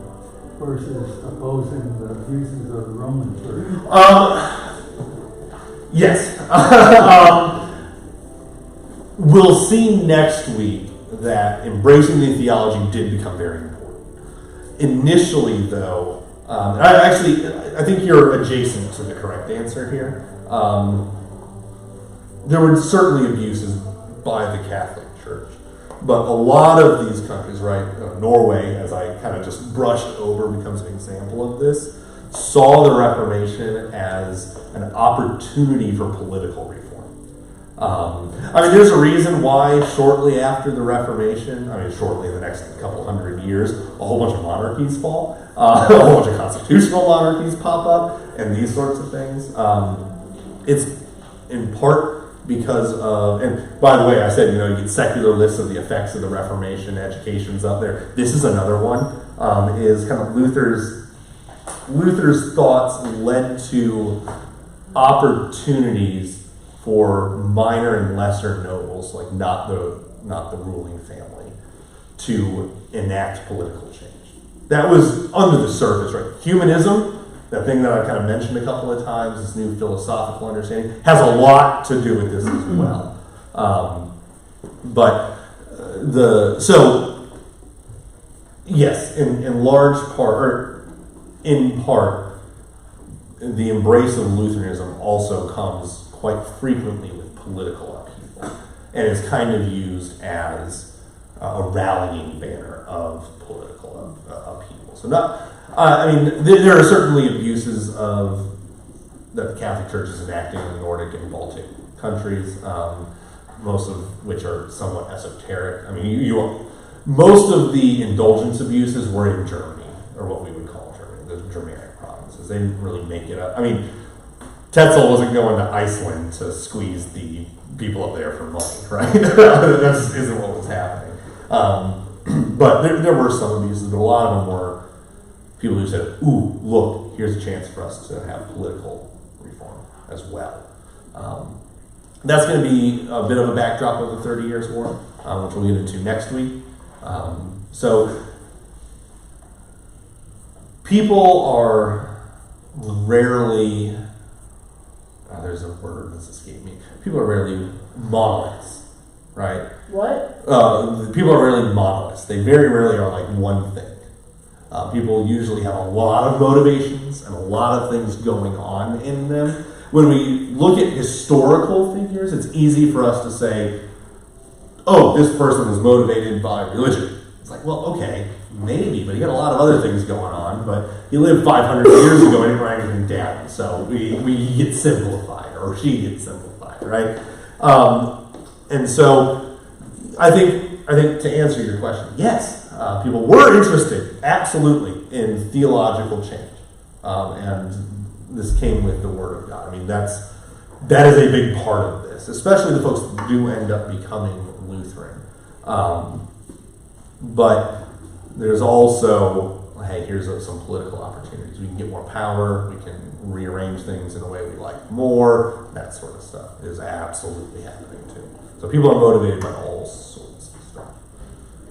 versus opposing the abuses of the Roman Church. Yes. We'll see next week that embracing the theology did become very important. Initially, though, I think you're adjacent to the correct answer here. There were certainly abuses by the Catholic Church, but a lot of these countries, right, Norway, as I kind of just brushed over, becomes an example of this, saw the Reformation as an opportunity for political reform. There's a reason why shortly after the Reformation, shortly in the next couple hundred years, a whole bunch of monarchies fall, a whole bunch of constitutional monarchies pop up, and these sorts of things. It's in part because of, and by the way, I said, you get secular lists of the effects of the Reformation, education's up there. This is another one, is kind of Luther's thoughts led to opportunities for minor and lesser nobles, like not the ruling family, to enact political change. That was under the surface, right? Humanism, that thing that I kind of mentioned a couple of times, this new philosophical understanding, has a lot to do with this as well. Yes, in large part, or in part, the embrace of Lutheranism also comes quite frequently with political upheaval, and is kind of used as a rallying banner of political upheaval. So there are certainly abuses that the Catholic Church is enacting in the Nordic and Baltic countries, most of which are somewhat esoteric. Most of the indulgence abuses were in Germany, or what we would call Germany, the Germanic provinces. They didn't really make it up. Tetzel wasn't going to Iceland to squeeze the people up there for money, right? That just isn't what was happening. But there were some abuses, but a lot of them were people who said, ooh, look, here's a chance for us to have political reform as well. That's going to be a bit of a backdrop of the 30 Years' War, which we'll get into next week. So people are rarely, there's a word that's escaped me, people are rarely monoliths, right? What? People are rarely monoliths. They very rarely are like one thing. People usually have a lot of motivations and a lot of things going on in them. When we look at historical figures, it's easy for us to say, oh, this person was motivated by religion. It's like, well, okay, maybe, but he had a lot of other things going on, but he lived 500 years ago and didn't write anything down, so we get simplified, or she gets simplified, right? And so I think to answer your question, yes, people were interested, absolutely, in theological change, and this came with the Word of God. That is a big part of this, especially the folks that do end up becoming Lutheran. But there's also, hey, here's some political opportunities. We can get more power, we can rearrange things in a way we like more, that sort of stuff is absolutely happening too. So people are motivated by all sorts of stuff.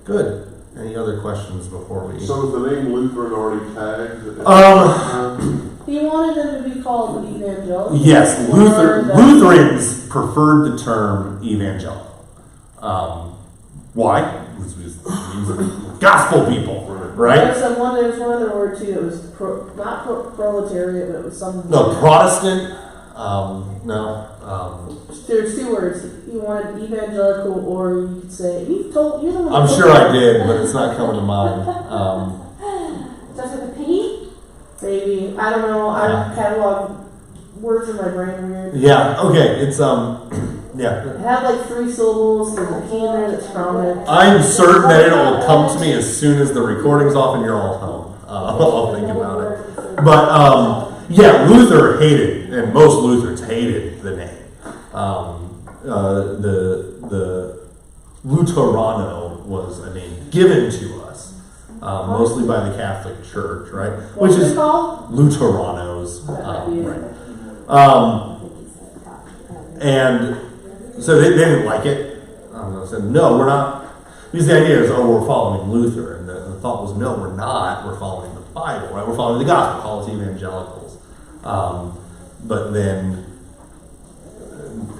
Good. Any other questions before we... So is the name Lutheran already tagged? He wanted them to be called evangelical. Yes, Lutherans preferred the term evangelical. Why? It means gospel people, right? There's one other word too. It was not proletariat, but it was some. No, Protestant. No. There's 2 words. You wanted evangelical, or you could say you're the one. I'm sure I did, but it's not coming to mind. Starts with a P? Maybe, I don't know. I catalog words in my brain weird. Yeah. Okay. It's yeah. It had like 3 syllables. There's a P in there that's prominent. I'm certain that it will come to me as soon as the recording's off and you're all home. I'll think about it. But yeah, Luther hated, and most Lutherans hated the name. The Luterano was a name given to us, mostly by the Catholic Church, right? What's it called? Luteranos. And so they didn't like it. They said, no, we're not. Because the idea is, we're following Luther. And the thought was, no, we're not. We're following the Bible, right? We're following the gospel. Call us evangelicals. But then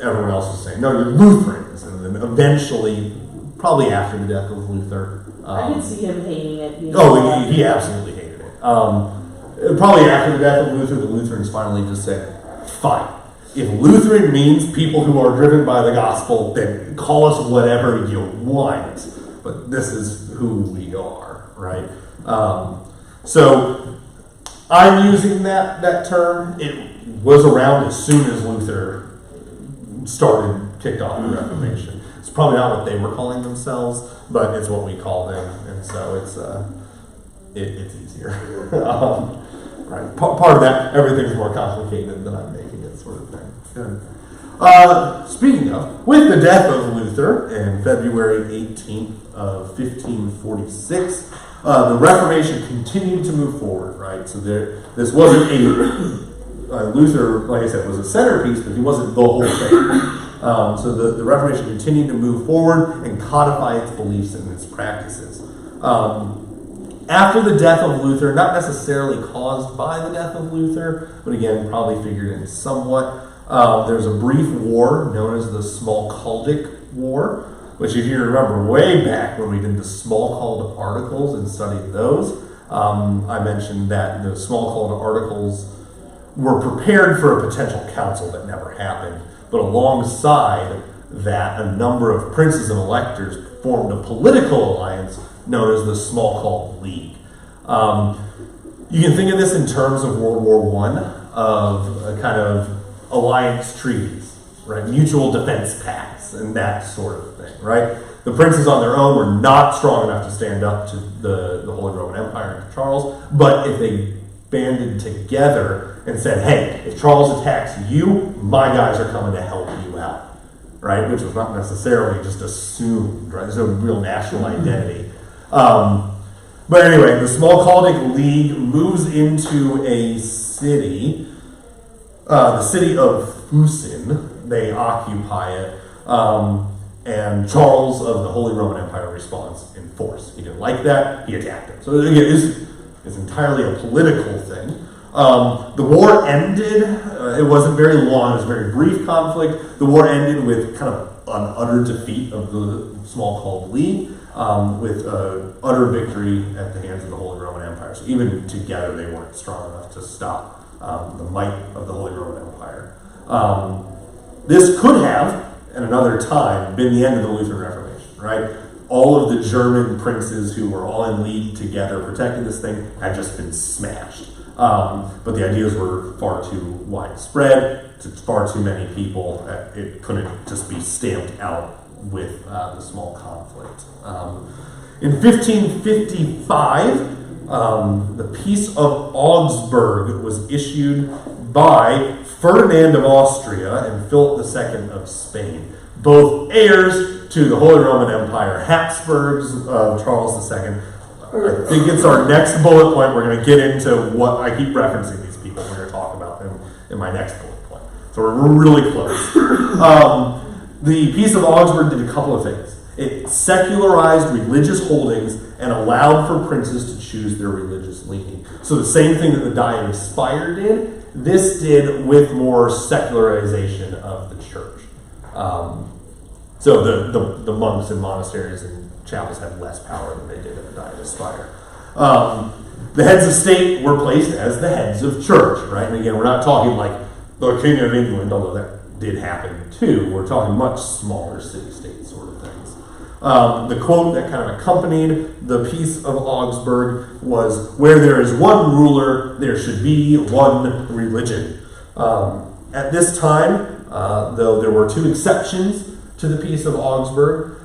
everyone else was saying, no, you're Lutherans. And then eventually, probably after the death of Luther. I could see him hating it. He absolutely hated it. Probably after the death of Luther, the Lutherans finally just said, fine. If Lutheran means people who are driven by the gospel, then call us whatever you want. But this is who we are, right? So I'm using that term. It was around as soon as Luther kicked off the Reformation. It's probably not what they were calling themselves, but it's what we call them, and so it's easier. Right. Part of that, everything's more complicated than I'm making it, sort of thing. Good. Speaking of, with the death of Luther in February 18th of 1546, the Reformation continued to move forward, right? So this wasn't Luther, like I said, was a centerpiece, but he wasn't the whole thing. So the Reformation continued to move forward and codify its beliefs and its practices. After the death of Luther, not necessarily caused by the death of Luther, but again, probably figured in somewhat, there's a brief war known as the Smalcaldic War, which if you remember way back when we did the Smalcald articles and studied those, I mentioned that the Smalcald articles were prepared for a potential council that never happened. But alongside that, a number of princes and electors formed a political alliance known as the Smalcald League. You can think of this in terms of World War I, of a kind of alliance treaties, right? Mutual defense pacts and that sort of thing, right? The princes on their own were not strong enough to stand up to the Holy Roman Empire and to Charles, but if they banded together and said, hey, if Charles attacks you, my guys are coming to help you out, right? Which was not necessarily just assumed, right? There's no real national identity. But anyway, the Smalcaldic League moves into a city, the city of Fusin. They occupy it, and Charles of the Holy Roman Empire responds in force. He didn't like that, he attacked him. So again, it's entirely a political thing. The war ended, it wasn't very long, it was a very brief conflict. The war ended with kind of an utter defeat of the Smalcald League, with utter victory at the hands of the Holy Roman Empire. So even together they weren't strong enough to stop the might of the Holy Roman Empire. This could have, at another time, been the end of the Lutheran Reformation, right? All of the German princes who were all in league together protecting this thing had just been smashed. But the ideas were far too widespread to far too many people. It couldn't just be stamped out with the small conflict. In 1555, the Peace of Augsburg was issued by Ferdinand of Austria and Philip II of Spain, both heirs to the Holy Roman Empire, Habsburgs of Charles II. I think it's our next bullet point. We're going to get into what I keep referencing these people. We're going to talk about them in my next bullet point. So we're really close. The Peace of Augsburg did a couple of things. It secularized religious holdings and allowed for princes to choose their religious leaning. So the same thing that the Diet of Spire did, this did with more secularization of the church. So the monks and monasteries and chapels had less power than they did at the Diet of Spire. The heads of state were placed as the heads of church, right? And again, we're not talking like the King of England, although that did happen too. We're talking much smaller city-state sort of things. The quote that kind of accompanied the Peace of Augsburg was, "Where there is one ruler, there should be one religion." At this time, though there were two exceptions to the Peace of Augsburg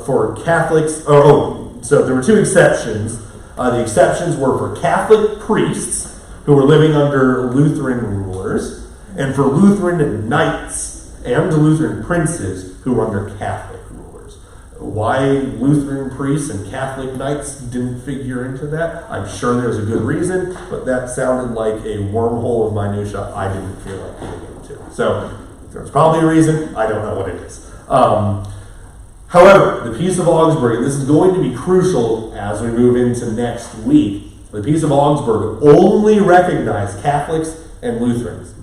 for Catholics. So there were two exceptions. The exceptions were for Catholic priests who were living under Lutheran rulers, and for Lutheran knights and Lutheran princes who were under Catholic rulers. Why Lutheran priests and Catholic knights didn't figure into that, I'm sure there's a good reason, but that sounded like a wormhole of minutia I didn't feel like getting into. So there's probably a reason, I don't know what it is. However, the Peace of Augsburg, and this is going to be crucial as we move into next week, the Peace of Augsburg only recognized Catholics and Lutherans.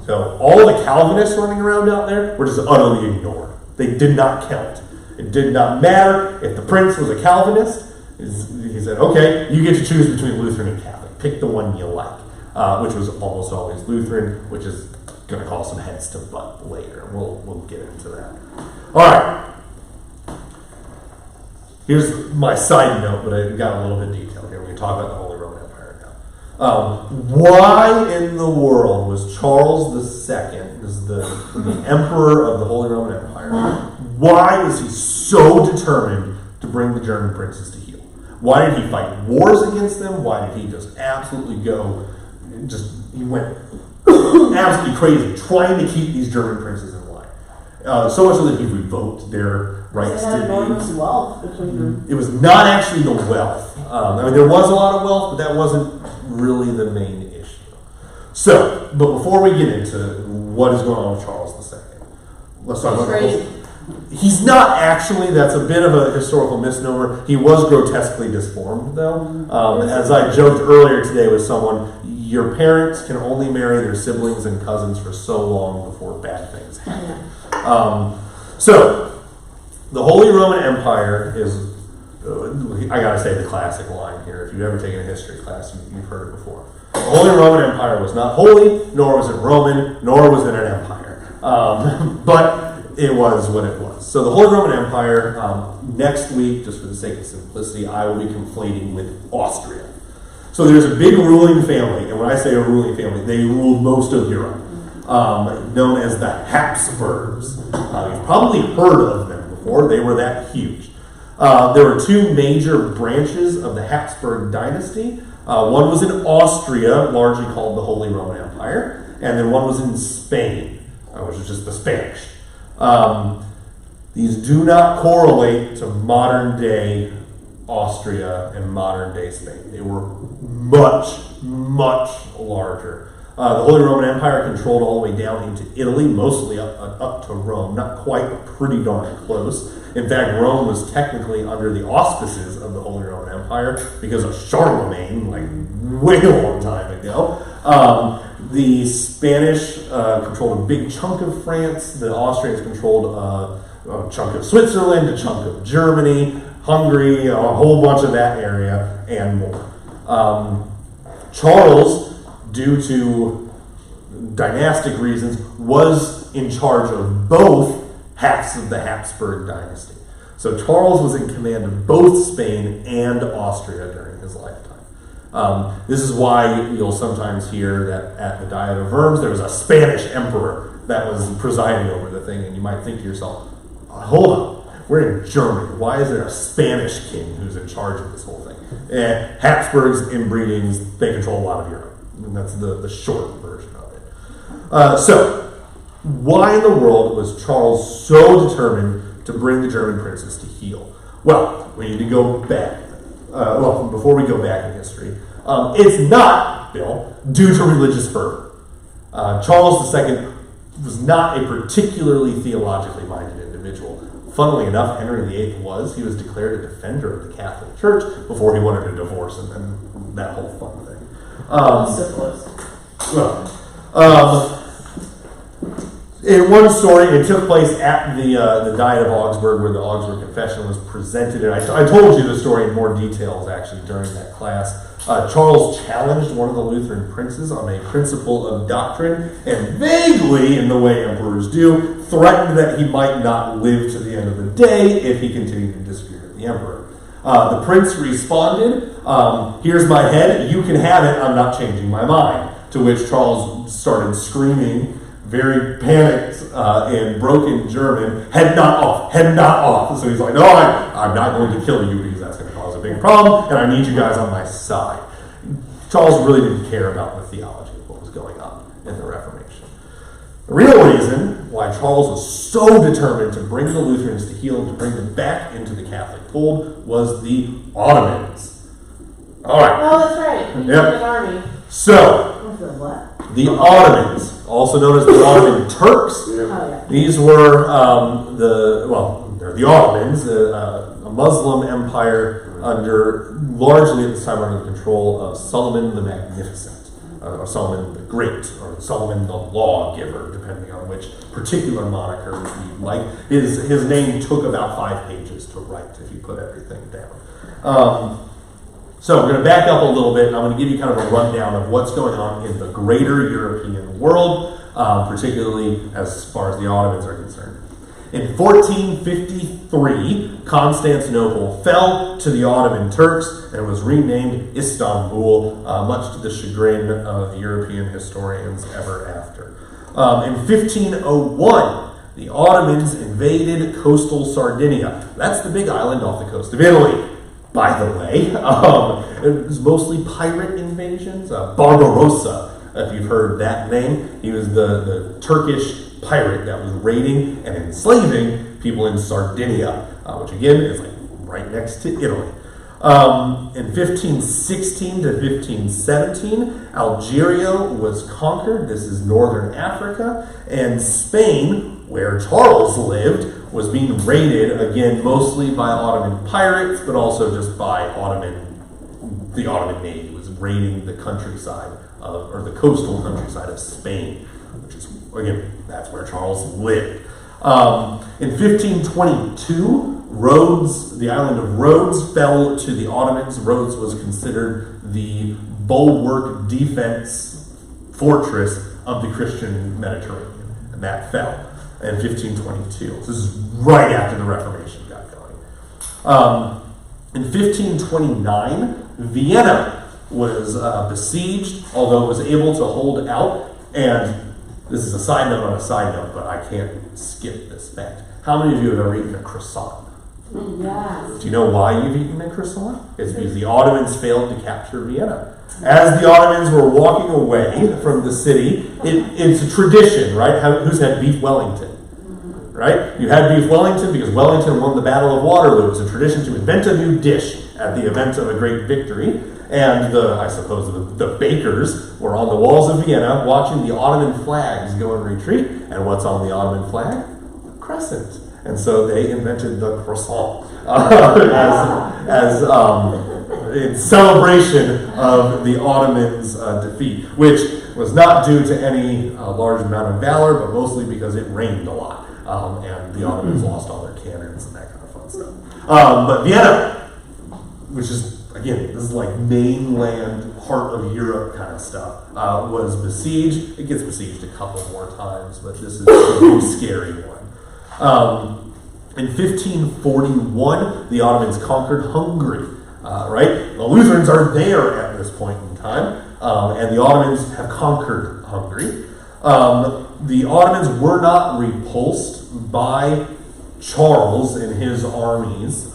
So all the Calvinists running around out there were just utterly ignored. They did not count. It did not matter if the prince was a Calvinist. He said, okay, you get to choose between Lutheran and Catholic. Pick the one you like, which was almost always Lutheran, which is going to cause some heads to butt later. We'll get into that. All right. Here's my side note, but I got a little bit detailed here. We can talk about the Holy Roman Empire now. Why in the world was Charles II, is the emperor of the Holy Roman Empire, why was he so determined to bring the German princes to heel? Why did he fight wars against them? Why did he just absolutely go, he went absolutely crazy trying to keep these German princes in line? So much so that he revoked their rights They had to enormous be. wealth between them. It was not actually the wealth. I mean, there was a lot of wealth, but that wasn't really the main issue. So, but before we get into what is going on with Charles II, let's talk about Crazy. He's not actually. That's a bit of a historical misnomer. He was grotesquely disformed, though. As I joked earlier today with someone, your parents can only marry their siblings and cousins for so long before bad things happen. So, the Holy Roman Empire is, I gotta say the classic line here. If you've ever taken a history class, you've heard it before. The Holy Roman Empire was not holy, nor was it Roman, nor was it an empire. But it was what it was. So the Holy Roman Empire, next week, just for the sake of simplicity, I will be conflating with Austria. So there's a big ruling family, and when I say a ruling family, they ruled most of Europe, known as the Habsburgs. You've probably heard of them before. They were that huge. There were two major branches of the Habsburg dynasty. One was in Austria, largely called the Holy Roman Empire, and then one was in Spain, which is just the Spanish. These do not correlate to modern day Austria and modern day Spain. They were much, much larger. The Holy Roman Empire controlled all the way down into Italy, mostly up to Rome. Not quite, but pretty darn close. In fact, Rome was technically under the auspices of the Holy Roman Empire because of Charlemagne, like way a long time ago. The Spanish controlled a big chunk of France. The Austrians controlled a chunk of Switzerland, a chunk of Germany, Hungary, a whole bunch of that area, and more. Charles, due to dynastic reasons, was in charge of both halves of the Habsburg dynasty. So Charles was in command of both Spain and Austria during his lifetime. This is why you'll sometimes hear that at the Diet of Worms there was a Spanish emperor that was presiding over the thing, and you might think to yourself, hold on, we're in Germany. Why is there a Spanish king who's in charge of this whole thing? Habsburgs, inbreedings, they control a lot of Europe. And that's the short version of it. So, why in the world was Charles so determined to bring the German princes to heel? Well, we need to go back. Before we go back in history, it's not, Bill, due to religious fervor. Charles II was not a particularly theologically minded individual. Funnily enough, Henry VIII was. He was declared a defender of the Catholic Church before he wanted a divorce and then that whole fun thing. Syphilis. In one story, it took place at the Diet of Augsburg, where the Augsburg Confession was presented. And I told you the story in more details, actually, during that class. Charles challenged one of the Lutheran princes on a principle of doctrine, and vaguely, in the way emperors do, threatened that he might not live to the end of the day if he continued to disagree with the emperor. The prince responded, here's my head, you can have it, I'm not changing my mind. To which Charles started screaming, very panicked in broken German, head not off, head not off. So he's like, no, I'm not going to kill you because that's going to cause a big problem, and I need you guys on my side. Charles really didn't care about the theology of what was going on in the Reformation. The real reason why Charles was so determined to bring the Lutherans to heel and to bring them back into the Catholic fold was the Ottomans. All right. Oh, that's right. He Yep. had an army. So, The what? the Ottomans, also known as the Ottoman Turks, Oh, yeah. these were they're the Ottomans, a Muslim empire largely at this time under the control of Solomon the Magnificent, or Solomon the Great, or Solomon the Lawgiver, depending on which particular moniker you like. His name took about 5 pages to write if you put everything down. So we're going to back up a little bit, and I'm going to give you kind of a rundown of what's going on in the greater European world, particularly as far as the Ottomans are concerned. In 1453, Constantinople fell to the Ottoman Turks and was renamed Istanbul, much to the chagrin of European historians ever after. In 1501, the Ottomans invaded coastal Sardinia. That's the big island off the coast of Italy. By the way, it was mostly pirate invasions. Barbarossa, if you've heard that name, he was the Turkish pirate that was raiding and enslaving people in Sardinia, which again is like right next to Italy. In 1516 to 1517, Algeria was conquered. This is northern Africa, and Spain, where Charles lived, was being raided, again, mostly by Ottoman pirates, but also just by the Ottoman Navy was raiding the countryside, or the coastal countryside of Spain, which is, again, that's where Charles lived. In 1522, Rhodes, the island of Rhodes, fell to the Ottomans. Rhodes was considered the bulwark defense fortress of the Christian Mediterranean, and that fell in 1522. This is right after the Reformation got going. In 1529, Vienna was besieged, although it was able to hold out. And this is a side note on a side note, but I can't skip this fact. How many of you have ever eaten a croissant? Yes. Do you know why you've eaten a croissant? It's because the Ottomans failed to capture Vienna. As the Ottomans were walking away from the city, it's a tradition, right? Who's had beef Wellington? Right? You had beef Wellington because Wellington won the Battle of Waterloo. It's a tradition to invent a new dish at the event of a great victory. And the bakers were on the walls of Vienna watching the Ottoman flags go in retreat. And what's on the Ottoman flag? A crescent. And so they invented the croissant in celebration of the Ottomans' defeat, which was not due to any large amount of valor, but mostly because it rained a lot. And the Ottomans lost all their cannons and that kind of fun stuff. But Vienna, which is, again, this is like mainland, heart of Europe kind of stuff, was besieged. It gets besieged a couple more times, but this is a big scary one. In 1541, the Ottomans conquered Hungary, right? The Lutherans are there at this point in time, and the Ottomans have conquered Hungary. The Ottomans were not repulsed by Charles and his armies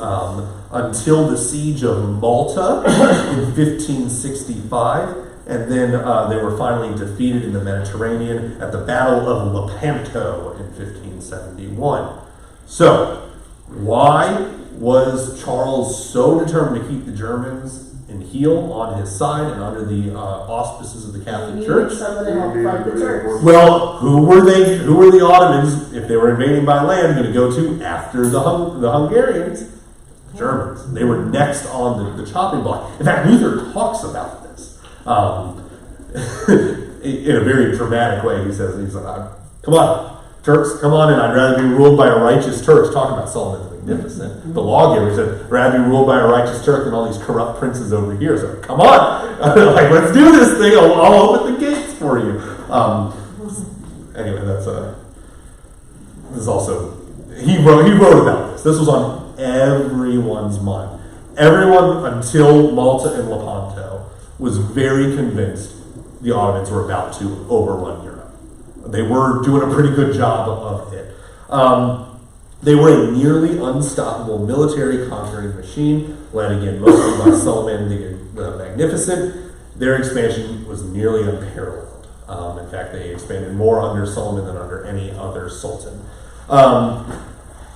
until the siege of Malta in 1565, and then they were finally defeated in the Mediterranean at the Battle of Lepanto in 1571. So, why was Charles so determined to keep the Germans in heel on his side and under the auspices of the Catholic Church? Someone to help fight the church. Well, who were the Ottomans, if they were invading by land, going to go to after the Hungarians? Germans. They were next on the chopping block. In fact, Luther talks about this in a very dramatic way. He says, come on, Turks, come on in. I'd rather be ruled by a righteous Turk. Talking about Solomon the Magnificent. The lawgiver said, rather be ruled by a righteous Turk than all these corrupt princes over here. So come on. Like, let's do this thing. I'll open the gates for you. Anyway, this is also, he wrote about this. This was on everyone's mind. Everyone until Malta and Lepanto was very convinced the Ottomans were about to overrun Europe. They were doing a pretty good job of it. They were a nearly unstoppable military conquering machine, led again mostly by Solomon the Magnificent. Their expansion was nearly unparalleled. In fact, they expanded more under Solomon than under any other sultan.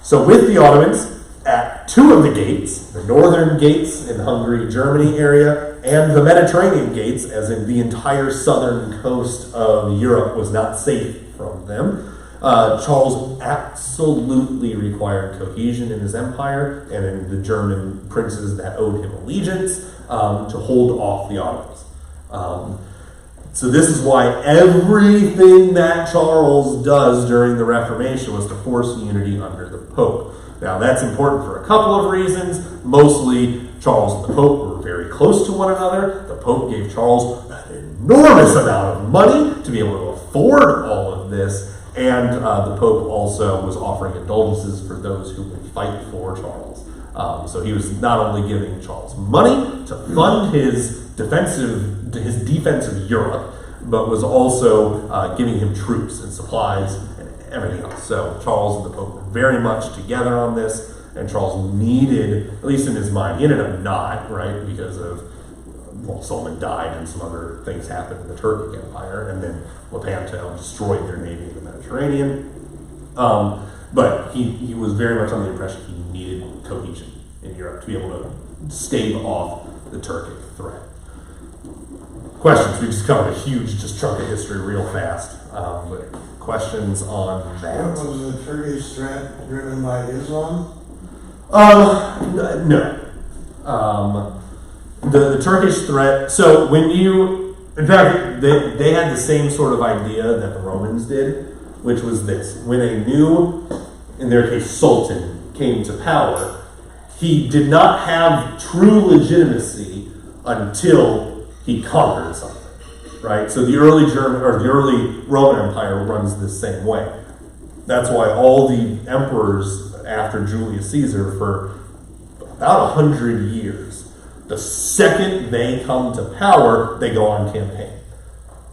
So with the Ottomans, at two of the gates, the northern gates in Hungary, Germany area, and the Mediterranean gates, as in the entire southern coast of Europe was not safe from them, Charles absolutely required cohesion in his empire and in the German princes that owed him allegiance to hold off the Ottomans. So this is why everything that Charles does during the Reformation was to force unity under the Pope. Now that's important for a couple of reasons. Mostly, Charles and the Pope were very close to one another. The Pope gave Charles an enormous amount of money to be able to afford all of this. And the Pope also was offering indulgences for those who would fight for Charles. So he was not only giving Charles money to fund his defense of Europe, but was also giving him troops and supplies and everything else. So Charles and the Pope were very much together on this, and Charles needed, at least in his mind, he ended up not, right, because of, well, Solomon died and some other things happened in the Turkic Empire, and then Lepanto destroyed their navy in the Mediterranean. But he was very much on the impression he needed cohesion in Europe to be able to stave off the Turkic threat. Questions? We just covered a huge chunk of history real fast. But questions on that? Was the Turkish threat driven by Islam? No. The Turkish threat, so when you, in fact, they had the same sort of idea that the Romans did, which was this. When a new, in their case, sultan came to power, he did not have true legitimacy until he conquered something, right? So the early Roman Empire runs the same way. That's why all the emperors after Julius Caesar for about 100 years, the second they come to power, they go on campaign.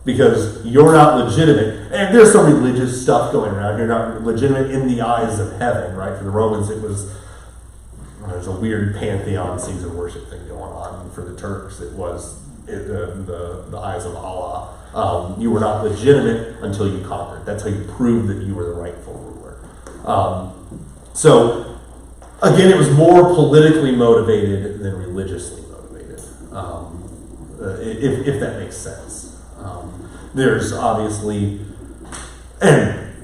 Because you're not legitimate, and there's some religious stuff going around. You're not legitimate in the eyes of heaven, right? For the Romans, there's a weird pantheon Caesar worship thing going on. And for the Turks, it was the eyes of Allah. You were not legitimate until you conquered. That's how you proved that you were the rightful ruler. So, again, it was more politically motivated than religiously motivated, if that makes sense. There's obviously, and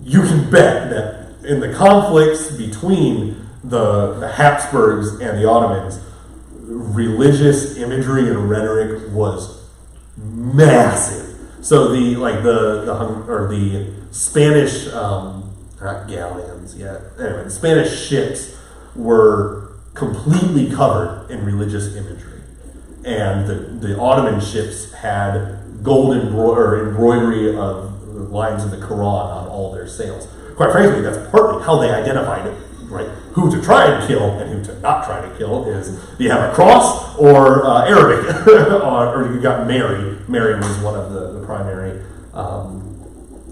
you can bet that in the conflicts between the Habsburgs and the Ottomans, religious imagery and rhetoric was massive. So the Spanish, not galleons yet. Anyway, the Spanish ships were completely covered in religious imagery, and the Ottoman ships had gold embroidery of the lines of the Quran on all their sails. Quite frankly, that's partly how they identified it, right? Who to try and kill and who to not try to kill is, do you have a cross or Arabic? Or you got Mary. Mary was one of the primary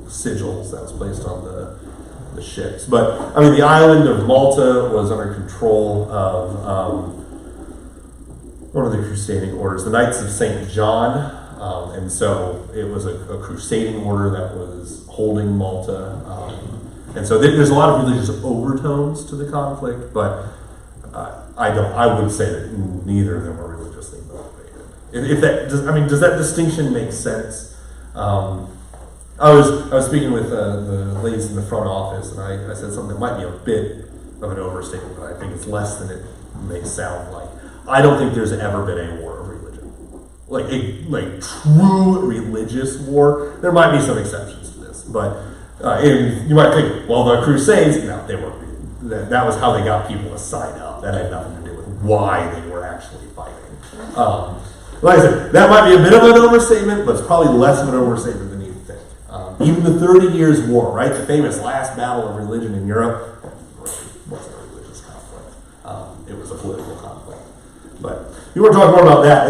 sigils that was placed on the ships. But, I mean, the island of Malta was under control of one of the crusading orders, the Knights of St. John. And so it was a crusading order that was holding Malta. And so there's a lot of religious overtones to the conflict, but I would say that neither of them are religiously motivated. Does that distinction make sense? I was speaking with the ladies in the front office, and I said something that might be a bit of an overstatement, but I think it's less than it may sound like. I don't think there's ever been a war of religion, like a true religious war. There might be some exceptions to this, but you might think, well, the Crusades, no, they weren't. That was how they got people to sign up. That had nothing to do with why they were actually fighting. Like I said, that might be a bit of an overstatement, but it's probably less of an overstatement than you think. Even the 30 Years' War, right? The famous last battle of religion in Europe wasn't a religious conflict. It was a political conflict. But if you want to talk more about that,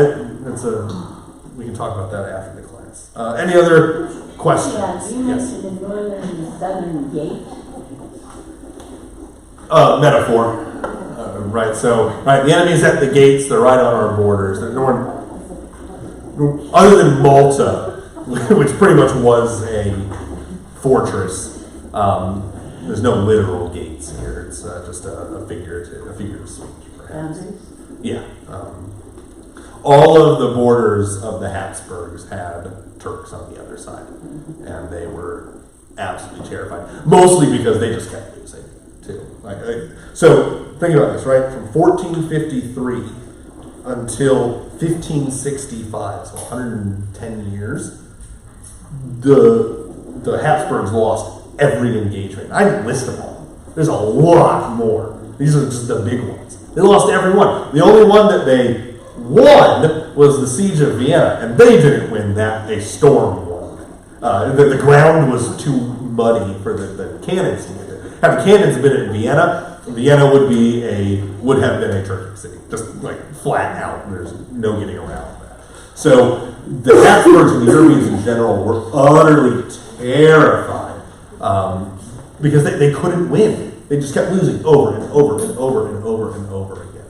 we can talk about that after the class. Any other questions? Yeah, you mentioned the northern and the southern gate. Metaphor. Right, so the enemy's at the gates, they're right on our borders. Other than Malta, which pretty much was a fortress. There's no literal gates here. It's just a figure of speech, perhaps. Boundaries? Yeah. All of the borders of the Habsburgs had Turks on the other side, and they were absolutely terrified. Mostly because they just kept losing, too. So think about this, right? From 1453 until 1565, so 110 years, the Habsburgs lost every engagement. I didn't list them all. There's a lot more. These are just the big ones. They lost every one. The only one that they won was the Siege of Vienna, and they didn't win that. A storm won. The ground was too muddy for the cannons to get it. Had the cannons been at Vienna, Vienna would have been a Turkic city, just like flat out. There's no getting around that. So the Habsburgs and the Europeans in general were utterly terrified because they couldn't win. They just kept losing over and over and over and over and over again.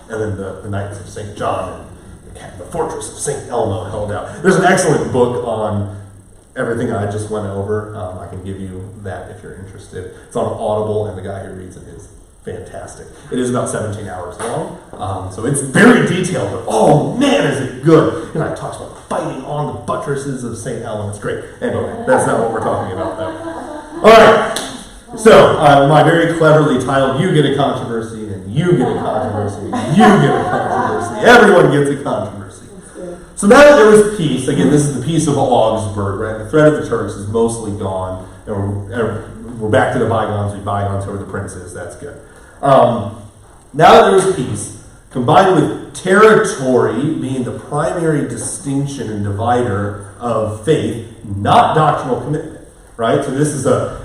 And then the Knights of St. John and the Fortress of St. Elmo held out. There's an excellent book on everything I just went over. I can give you that if you're interested. It's on Audible, and the guy who reads it is fantastic. It is about 17 hours long, so it's very detailed, but oh man, is it good. And it talks about fighting on the buttresses of St. Elmo. It's great. Anyway, that's not what we're talking about, though. All right. So, my very cleverly titled, You Get a Controversy, and You Get a Controversy, and You Get a Controversy. Everyone gets a controversy. So now that there was peace, again, this is the peace of Augsburg, right? The threat of the Turks is mostly gone, and we're back to the bygones, over the princes, that's good. Now that there was peace, combined with territory being the primary distinction and divider of faith, not doctrinal commitment, right? So this is the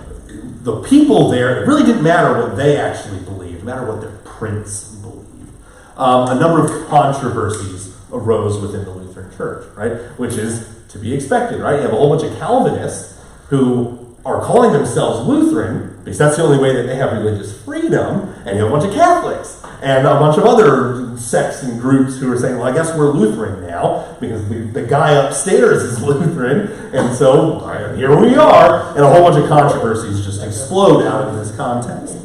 people there, it really didn't matter what they actually believed, it mattered what their prince believed. A number of controversies arose within the Lutheran Church, right? Which is to be expected, right? You have a whole bunch of Calvinists who are calling themselves Lutheran because that's the only way that they have religious freedom, and you have a bunch of Catholics and a bunch of other sects and groups who are saying, well, I guess we're Lutheran now because the guy upstairs is Lutheran, and so here we are, and a whole bunch of controversies just explode out of this context.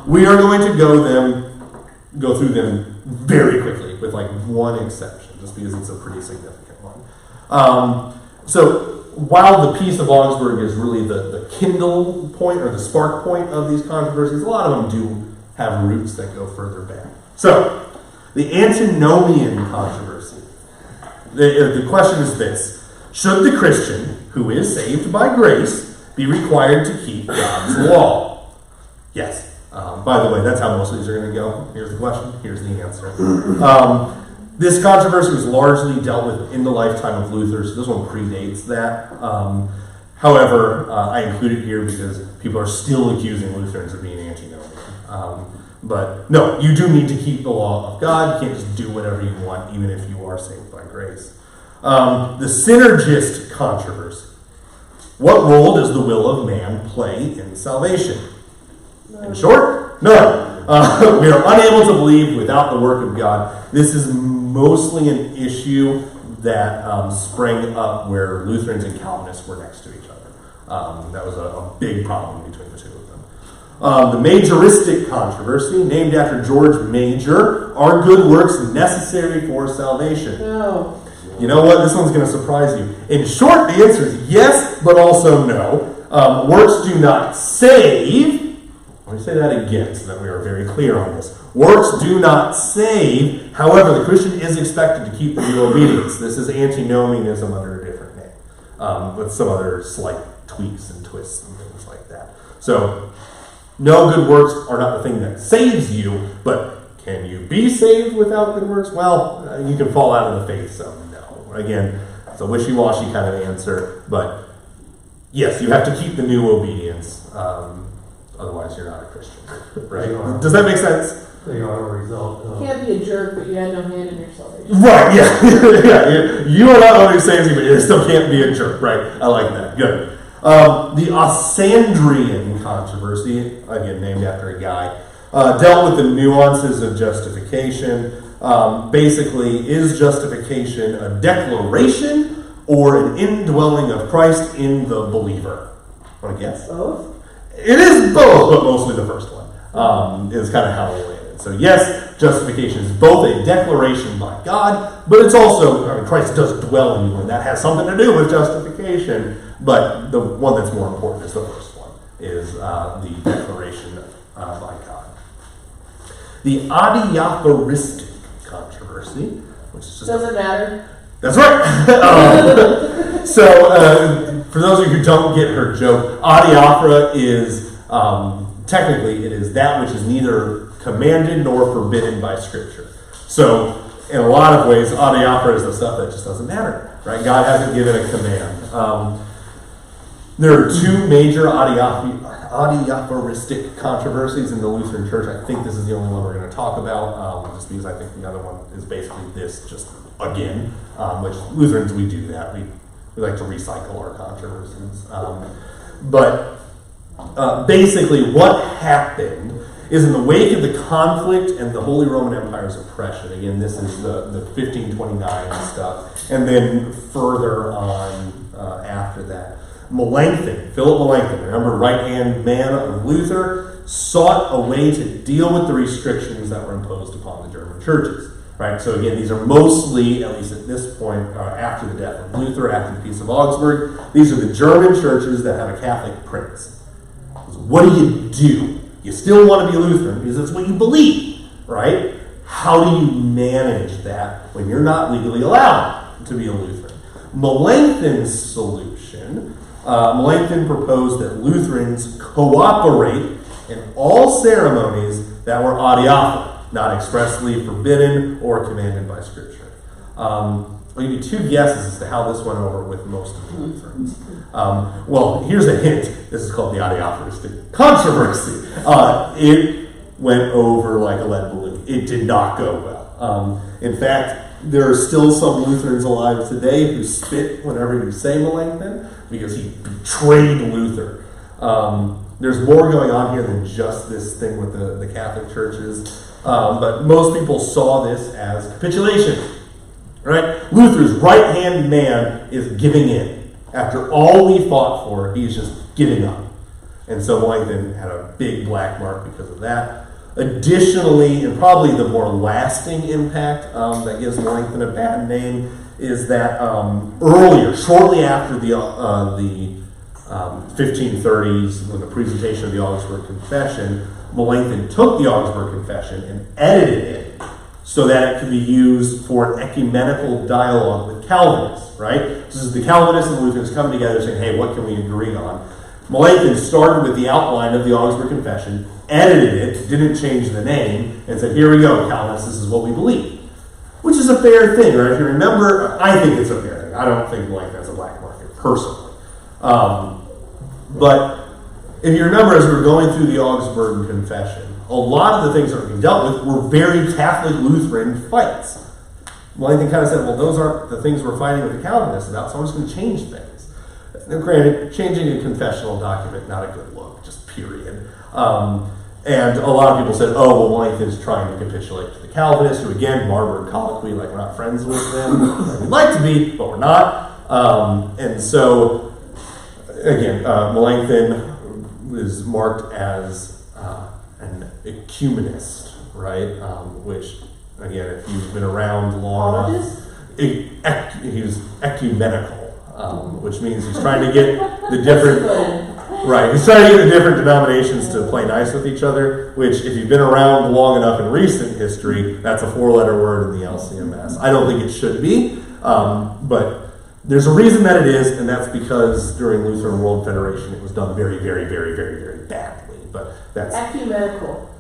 We are going to go through them very quickly, with like one exception, just because it's a pretty significant one. So while the Peace of Augsburg is really the kindle point or the spark point of these controversies, a lot of them do have roots that go further back. So, the antinomian controversy. The question is this: should the Christian who is saved by grace be required to keep God's law? Yes. By the way, that's how most of these are going to go. Here's the question. Here's the answer. This controversy was largely dealt with in the lifetime of Luther, so this one predates that. However, I include it here because people are still accusing Lutherans of being antinomian. But no, you do need to keep the law of God. You can't just do whatever you want, even if you are saved by grace. The synergist controversy. What role does the will of man play in salvation? In short, none. We are unable to believe without the work of God. This is mostly an issue that sprang up where Lutherans and Calvinists were next to each other. That was a big problem between the two of them. The majoristic controversy, named after George Major, are good works necessary for salvation? No. You know what? This one's going to surprise you. In short, the answer is yes, but also no. Works do not save. Let me say that again so that we are very clear on this. Works do not save. However, the Christian is expected to keep the new obedience. This is antinomianism under a different name, with some other slight tweaks and twists and things like that. So, no, good works are not the thing that saves you, but can you be saved without good works? Well, you can fall out of the faith, so no. Again, it's a wishy-washy kind of answer, but yes, you have to keep the new obedience. Otherwise, you're not a Christian, right? Does that make sense? They are a result of... You can't be a jerk, but you had no hand in your salvation. Right, yeah. You are not only saved, but you still can't be a jerk, right? I like that. Good. The Asandrian controversy, again named after a guy, dealt with the nuances of justification. Basically, is justification a declaration or an indwelling of Christ in the believer? Want to guess? Both? It is both, but mostly the first one is kind of how we landed. So yes, justification is both a declaration by God, but it's also, I mean, Christ does dwell in you, and that has something to do with justification. But the one that's more important is the first one, is the declaration by God. The adiaphoristic controversy, which is just Doesn't matter. that's right. For those of you who don't get her joke, adiaphora is technically it is that which is neither commanded nor forbidden by Scripture. So in a lot of ways, adiaphora is the stuff that just doesn't matter, right? God hasn't given a command. There are two major adiaphoristic controversies in the Lutheran Church. I think this is the only one we're going to talk about, just because I think the other one is basically this, just again, which Lutherans, we do that. We like to recycle our controversies. Basically what happened is in the wake of the conflict and the Holy Roman Empire's oppression, again, this is the 1529 stuff, and then further on after that, Philip Melanchthon, remember, right-hand man of Luther, sought a way to deal with the restrictions that were imposed upon the German churches. Right? So again, these are mostly, at least at this point, after the death of Luther, after the Peace of Augsburg, these are the German churches that have a Catholic prince. So what do? You still want to be Lutheran because that's what you believe, right? How do you manage that when you're not legally allowed to be a Lutheran? Melanchthon's solution, Melanchthon proposed that Lutherans cooperate in all ceremonies that were adiaphora, not expressly forbidden or commanded by Scripture. I'll give you two guesses as to how this went over with most of the Lutherans. Well, here's a hint. This is called the adiaphoristic controversy. It went over like a lead balloon. It did not go well. In fact, there are still some Lutherans alive today who spit whenever you say Melanchthon because he betrayed Luther. There's more going on here than just this thing with the Catholic churches. But most people saw this as capitulation. Right? Luther's right-hand man is giving in. After all we fought for, he's just giving up. And so Melanchthon had a big black mark because of that. Additionally, and probably the more lasting impact that gives Melanchthon a bad name, is that earlier, shortly after the 1530s, when the presentation of the Augsburg Confession, Melanchthon took the Augsburg Confession and edited it so that it could be used for ecumenical dialogue with Calvinists, right? This is the Calvinists and the Lutherans coming together saying, hey, what can we agree on? Melanchthon started with the outline of the Augsburg Confession, edited it, didn't change the name, and said, here we go, Calvinists, this is what we believe. Which is a fair thing, right? If you remember, I think it's a fair thing. I don't think Melanchthon has a black market, personally. But if you remember, as we were going through the Augsburg Confession, a lot of the things that were being dealt with were very Catholic Lutheran fights. Melanchthon kind of said, well, those aren't the things we're fighting with the Calvinists about, so I'm just going to change things. Now, granted, changing a confessional document, not a good look, just period. And a lot of people said, oh, well, Melanchthon's trying to capitulate to the Calvinists, who again, barber colloquy, like we're not friends with them. Like we'd like to be, but we're not. And so, again, Melanchthon was marked as an ecumenist, right? Which, again, if you've been around long enough, he was ecumenical, which means he's trying to get the different. Right, he's trying to get the different denominations to play nice with each other, which, if you've been around long enough in recent history, that's a four-letter word in the LCMS. I don't think it should be, but there's a reason that it is, and that's because during Lutheran World Federation it was done very, very, very, very, very badly. But that's ecumenical.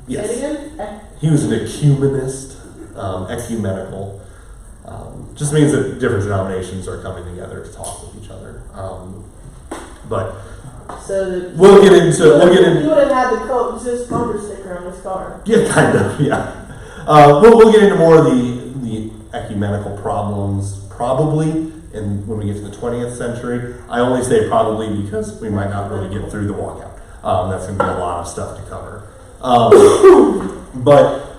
yes. Say it again? He was an ecumenist, ecumenical. Just means that different denominations are coming together to talk with each other. But so we'll get into. You would have had the coexist bumper sticker on his car. Yeah, kind of. Yeah. We'll get into more of the ecumenical problems probably, and when we get to the 20th century. I only say probably because we might not really get through the walkout. That's going to be a lot of stuff to cover. But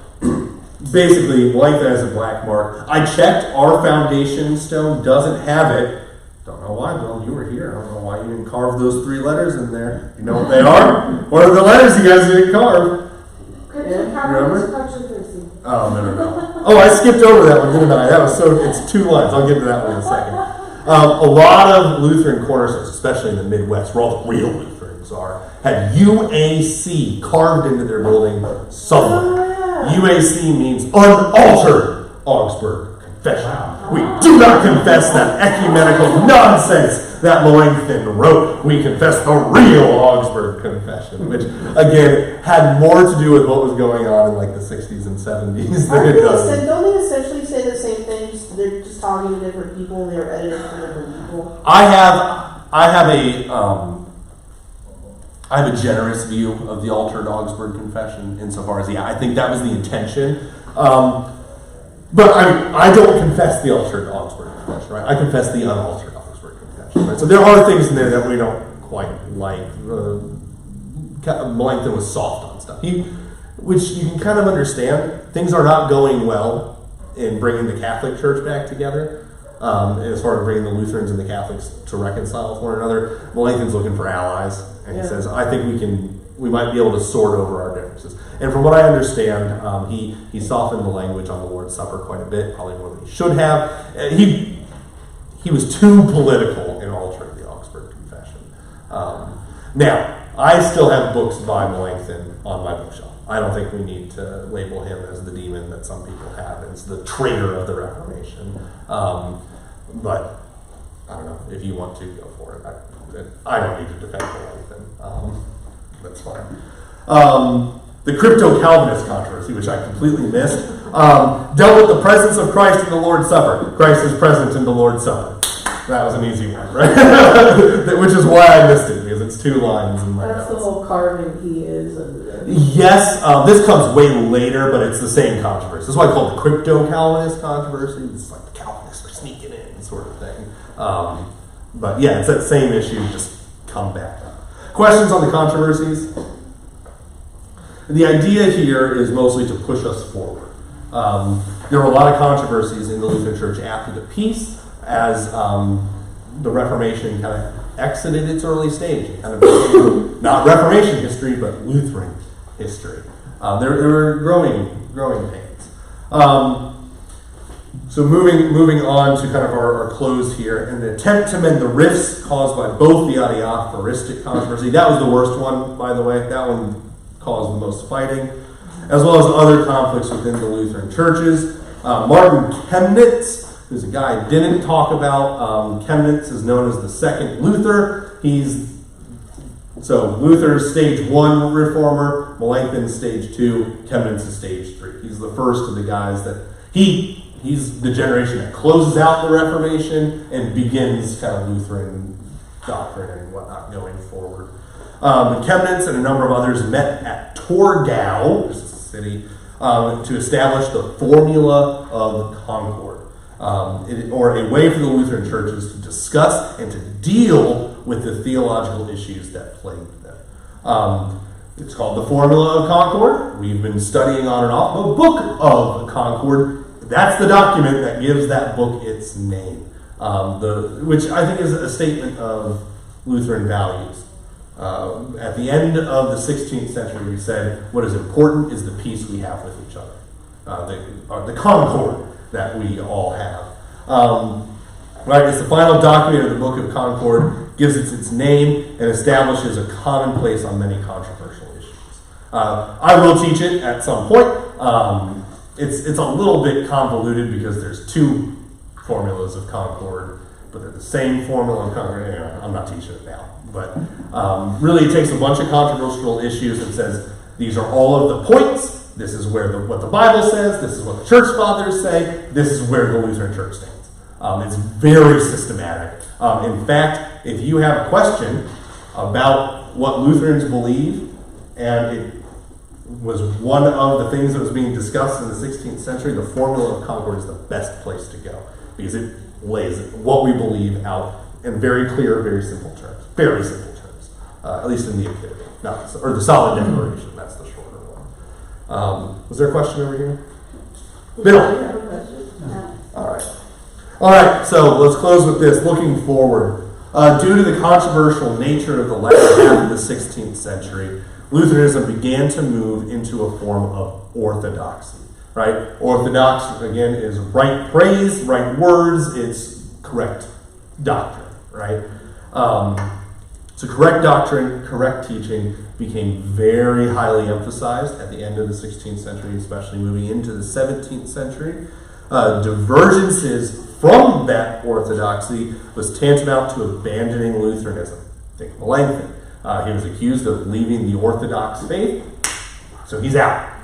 basically, Melanchthon has a black mark. I checked, our foundation stone doesn't have it. Don't know why, Bill, you were here. I don't know why you didn't carve those 3 letters in there. You know what they are? What are the letters you guys didn't carve? Remember? Oh, no. Oh, I skipped over that one, didn't I? That was it's 2 lines. I'll get to that one in a second. A lot of Lutheran cornerstones, especially in the Midwest, where all the real Lutherans are, had UAC carved into their building somewhere. UAC means unaltered Augsburg Confession. We do not confess that ecumenical nonsense that Melanchthon wrote. We confess the real Augsburg Confession, which, again, had more to do with what was going on in like the 60s and 70s than it does. Don't they essentially say the same thing? They're just talking to different people. They're edited for different people. I have a generous view of the altered Augsburg Confession insofar as, I think that was the intention. But I don't confess the altered Augsburg Confession, right? I confess the unaltered Augsburg Confession, right? So there are things in there that we don't quite like. Melanchthon was soft on stuff, which you can kind of understand. Things are not going well in bringing the Catholic Church back together, as far as bringing the Lutherans and the Catholics to reconcile with one another. Melanchthon's looking for allies, and he says, I think we might be able to sort over our differences. And from what I understand, he softened the language on the Lord's Supper quite a bit, probably more than he should have. He was too political in altering the Augsburg Confession. Now, I still have books by Melanchthon on my bookshelf. I don't think we need to label him as the demon that some people have, as the traitor of the Reformation. But I don't know, if you want to, go for it. I don't need to defend Melanchthon. That's fine. The crypto-Calvinist controversy, which I completely missed, dealt with the presence of Christ in the Lord's Supper. Christ is present in the Lord's Supper. That was an easy one, right? Which is why I missed it, because it's 2 lines in my That's notes. the whole carving he is. Yes, this comes way later, but it's the same controversy. That's why I call it the crypto-Calvinist controversy. It's like the Calvinists are sneaking in, sort of thing. But yeah, it's that same issue, just come back. Questions on the controversies? The idea here is mostly to push us forward. There were a lot of controversies in the Lutheran Church after the peace, as the Reformation kind of exited its early stage. Kind of became, not Reformation history, but Lutheran history. There were growing pains. So moving on to kind of our close here, in an attempt to mend the rifts caused by both the adiaphoristic controversy, that was the worst one, by the way. That one caused the most fighting, as well as other conflicts within the Lutheran churches. Martin Chemnitz, who's a guy I didn't talk about. Chemnitz is known as the second Luther. Luther's stage 1 reformer, Melanchthon's stage 2, Chemnitz is stage 3. He's the first of the guys that he's the generation that closes out the Reformation and begins kind of Lutheran doctrine and whatnot going forward. Chemnitz and a number of others met at Torgau, which is a city, to establish the formula of concord, or a way for the Lutheran churches to discuss and to deal with the theological issues that plagued them. It's called the Formula of Concord. We've been studying on and off the Book of Concord. That's the document that gives that book its name, which I think is a statement of Lutheran values. At the end of the 16th century, we said what is important is the peace we have with each other, the concord that we all have. Right, it's the final document of the Book of Concord, gives it its name, and establishes a common place on many controversial issues. I will teach it at some point. It's a little bit convoluted because there's 2 formulas of concord, but they're the same formula of concord. Anyway, I'm not teaching it now. But really it takes a bunch of controversial issues and says, these are all of the points, this is what the Bible says, this is what the church fathers say, this is where the Lutheran Church stands. It's very systematic. In fact, if you have a question about what Lutherans believe, and it was one of the things that was being discussed in the 16th century, the Formula of Concord is the best place to go, because it lays what we believe out in very clear, very simple terms. Very simple terms. At least in the epitome. Or the solid declaration, that's the shorter one. Was there a question over here? Bill. You have a question? All right, so let's close with this. Looking forward. Due to the controversial nature of the latter half of the 16th century, Lutheranism began to move into a form of orthodoxy. Right? Orthodox, again, is right praise, right words, it's correct doctrine. Right? So correct doctrine, correct teaching became very highly emphasized at the end of the 16th century, especially moving into the 17th century. Divergences from that orthodoxy was tantamount to abandoning Lutheranism. Think Melanchthon. He was accused of leaving the Orthodox faith, so he's out.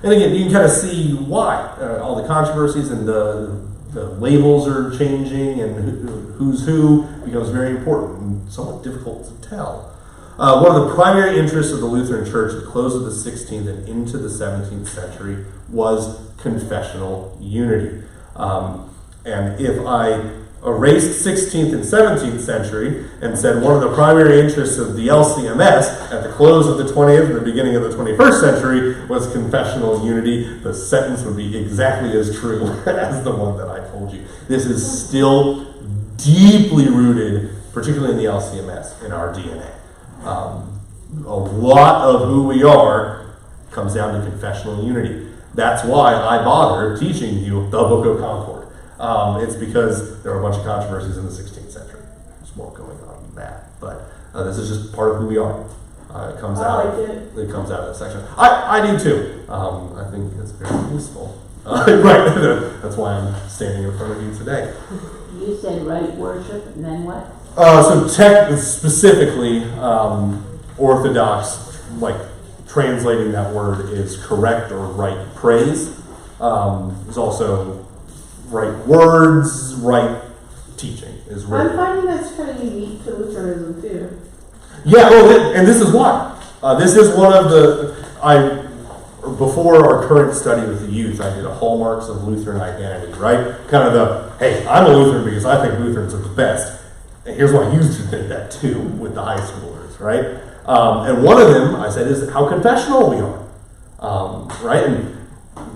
And again, you can kind of see why. All the controversies and the labels are changing, and who's who becomes very important and somewhat difficult to tell. One of the primary interests of the Lutheran Church at the close of the 16th and into the 17th century was confessional unity. And if I erased 16th and 17th century and said one of the primary interests of the LCMS at the close of the 20th and the beginning of the 21st century was confessional unity, the sentence would be exactly as true as the one that I told you. This is still deeply rooted, particularly in the LCMS, in our DNA. A lot of who we are comes down to confessional unity. That's why I bother teaching you the Book of Concord. It's because there were a bunch of controversies in the 16th century. There's more going on than that, but this is just part of who we are. It comes out. It comes out of that section. I do too. I think it's very useful. Right. That's why I'm standing in front of you today. You said right worship, and then what? So specifically, Orthodox, like translating that word is correct or right praise. There's also right words, right teaching is really. I'm finding that's kind of unique to Lutheranism too. Yeah, well, and this is why. This is one of before our current study with the youth, I did a hallmarks of Lutheran identity, right? Kind of the, hey, I'm a Lutheran because I think Lutherans are the best. And here's why you should think that too with the high schoolers, right? And one of them, I said, is how confessional we are, right? And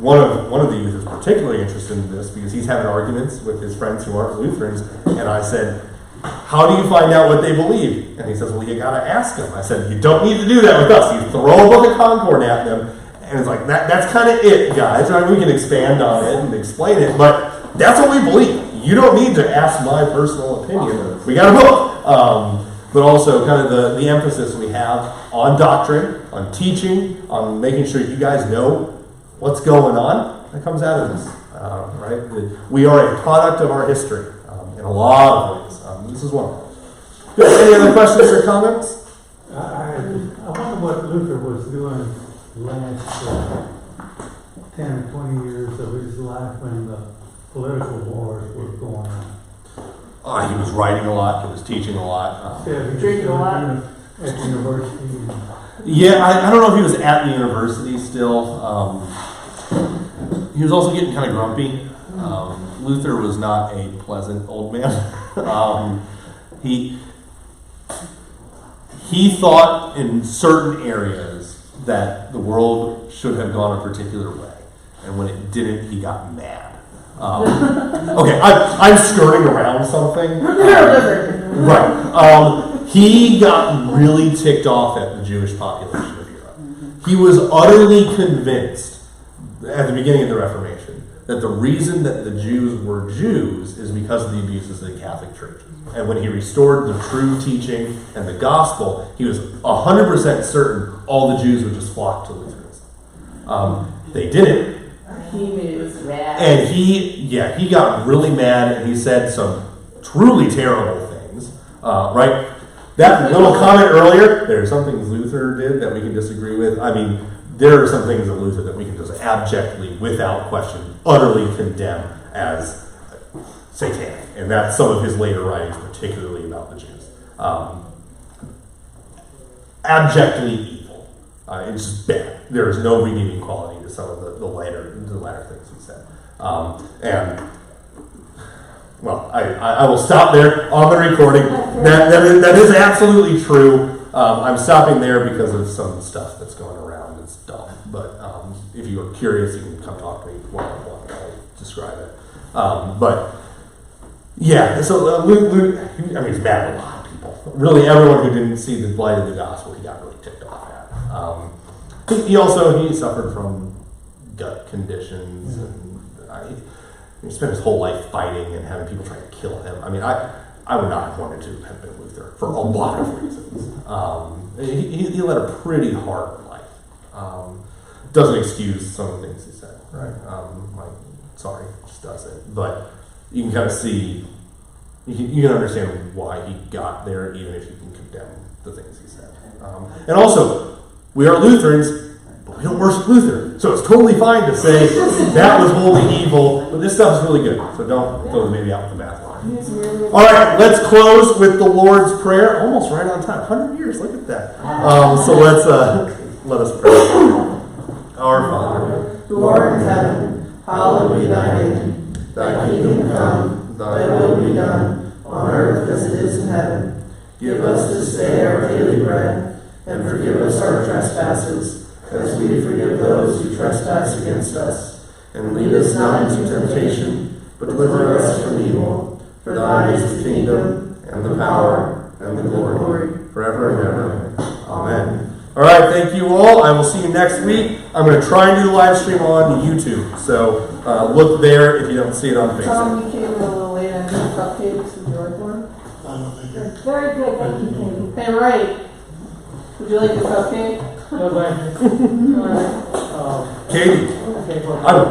one of the youth is particularly interested in this because he's having arguments with his friends who aren't Lutherans. And I said, how do you find out what they believe? And he says, well, you got to ask them. I said, you don't need to do that with us. You throw a Book of Concord at them. And it's like, that's kind of it, guys. Right? We can expand on it and explain it, but that's what we believe. You don't need to ask my personal opinion. We got a book. But also kind of the emphasis we have on doctrine, on teaching, on making sure you guys know what's going on. That comes out of this, right? We are a product of our history in a lot of ways. This is one of them. Any other questions or comments? I wonder what Luther was doing last 10 or 20 years of his life when the political wars were going on. He was writing a lot. He was teaching a lot. Drinking a lot. At university. Yeah, I don't know if he was at the university still. He was also getting kind of grumpy. Luther was not a pleasant old man. He thought in certain areas that the world should have gone a particular way, and when it didn't, he got mad. Okay, I'm skirting around something. Right. He got really ticked off at the Jewish population of Europe. He was utterly convinced at the beginning of the Reformation that the reason that the Jews were Jews is because of the abuses of the Catholic Church. And when he restored the true teaching and the gospel, he was 100% certain all the Jews would just flock to Lutheranism. They didn't. He was mad. And he got really mad, and he said some truly terrible things, right? That little comment earlier, there are some things Luther did that we can disagree with. I mean, there are some things of Luther that we can just abjectly, without question, utterly condemn as satanic. And that's some of his later writings, particularly about the Jews. Abjectly evil. It's just bad. There is no redeeming quality to some of the latter things he said. Well, I will stop there on the recording. That is absolutely true. I'm stopping there because of some stuff that's going around it's dumb. But if you are curious, you can come talk to me one-on-one and I'll describe it. But yeah, so Luke, I mean, he's mad at a lot of people. Really, everyone who didn't see the light of the gospel, he got really ticked off at. He suffered from gut conditions, and he spent his whole life fighting and having people try to kill him. I mean, I would not have wanted to have been Luther for a lot of reasons. He led a pretty hard life. Doesn't excuse some of the things he said, right? Sorry, just doesn't. But you can kind of see, you can understand why he got there, even if you can condemn the things he said. And also, we are Lutherans, but we don't worship Luther. So it's totally fine to say that was wholly evil, but this stuff is really good. So don't throw the baby out with the bathwater. All right, let's close with the Lord's Prayer. Almost right on time. 100 years, look at that. So let us pray. Our Father, who art in heaven, hallowed be thy name. Thy kingdom come, thy will be done, on earth as it is in heaven. Give us this day our daily bread, and forgive us our trespasses, as we forgive those who trespass against us. And lead us not into temptation, but deliver us from evil. For thine is the kingdom, and the power, and the glory, forever and ever. Amen. All right, thank you all. I will see you next week. I'm going to try and do the live stream on YouTube, so look there if you don't see it on Facebook. Tom, you came in a little late. I need cupcakes. Would you like one? I don't think I Very good, thank you, Katie. Hey, Ray, would you like a cupcake? No, thank you. All right. Katie, Okay, well- I don't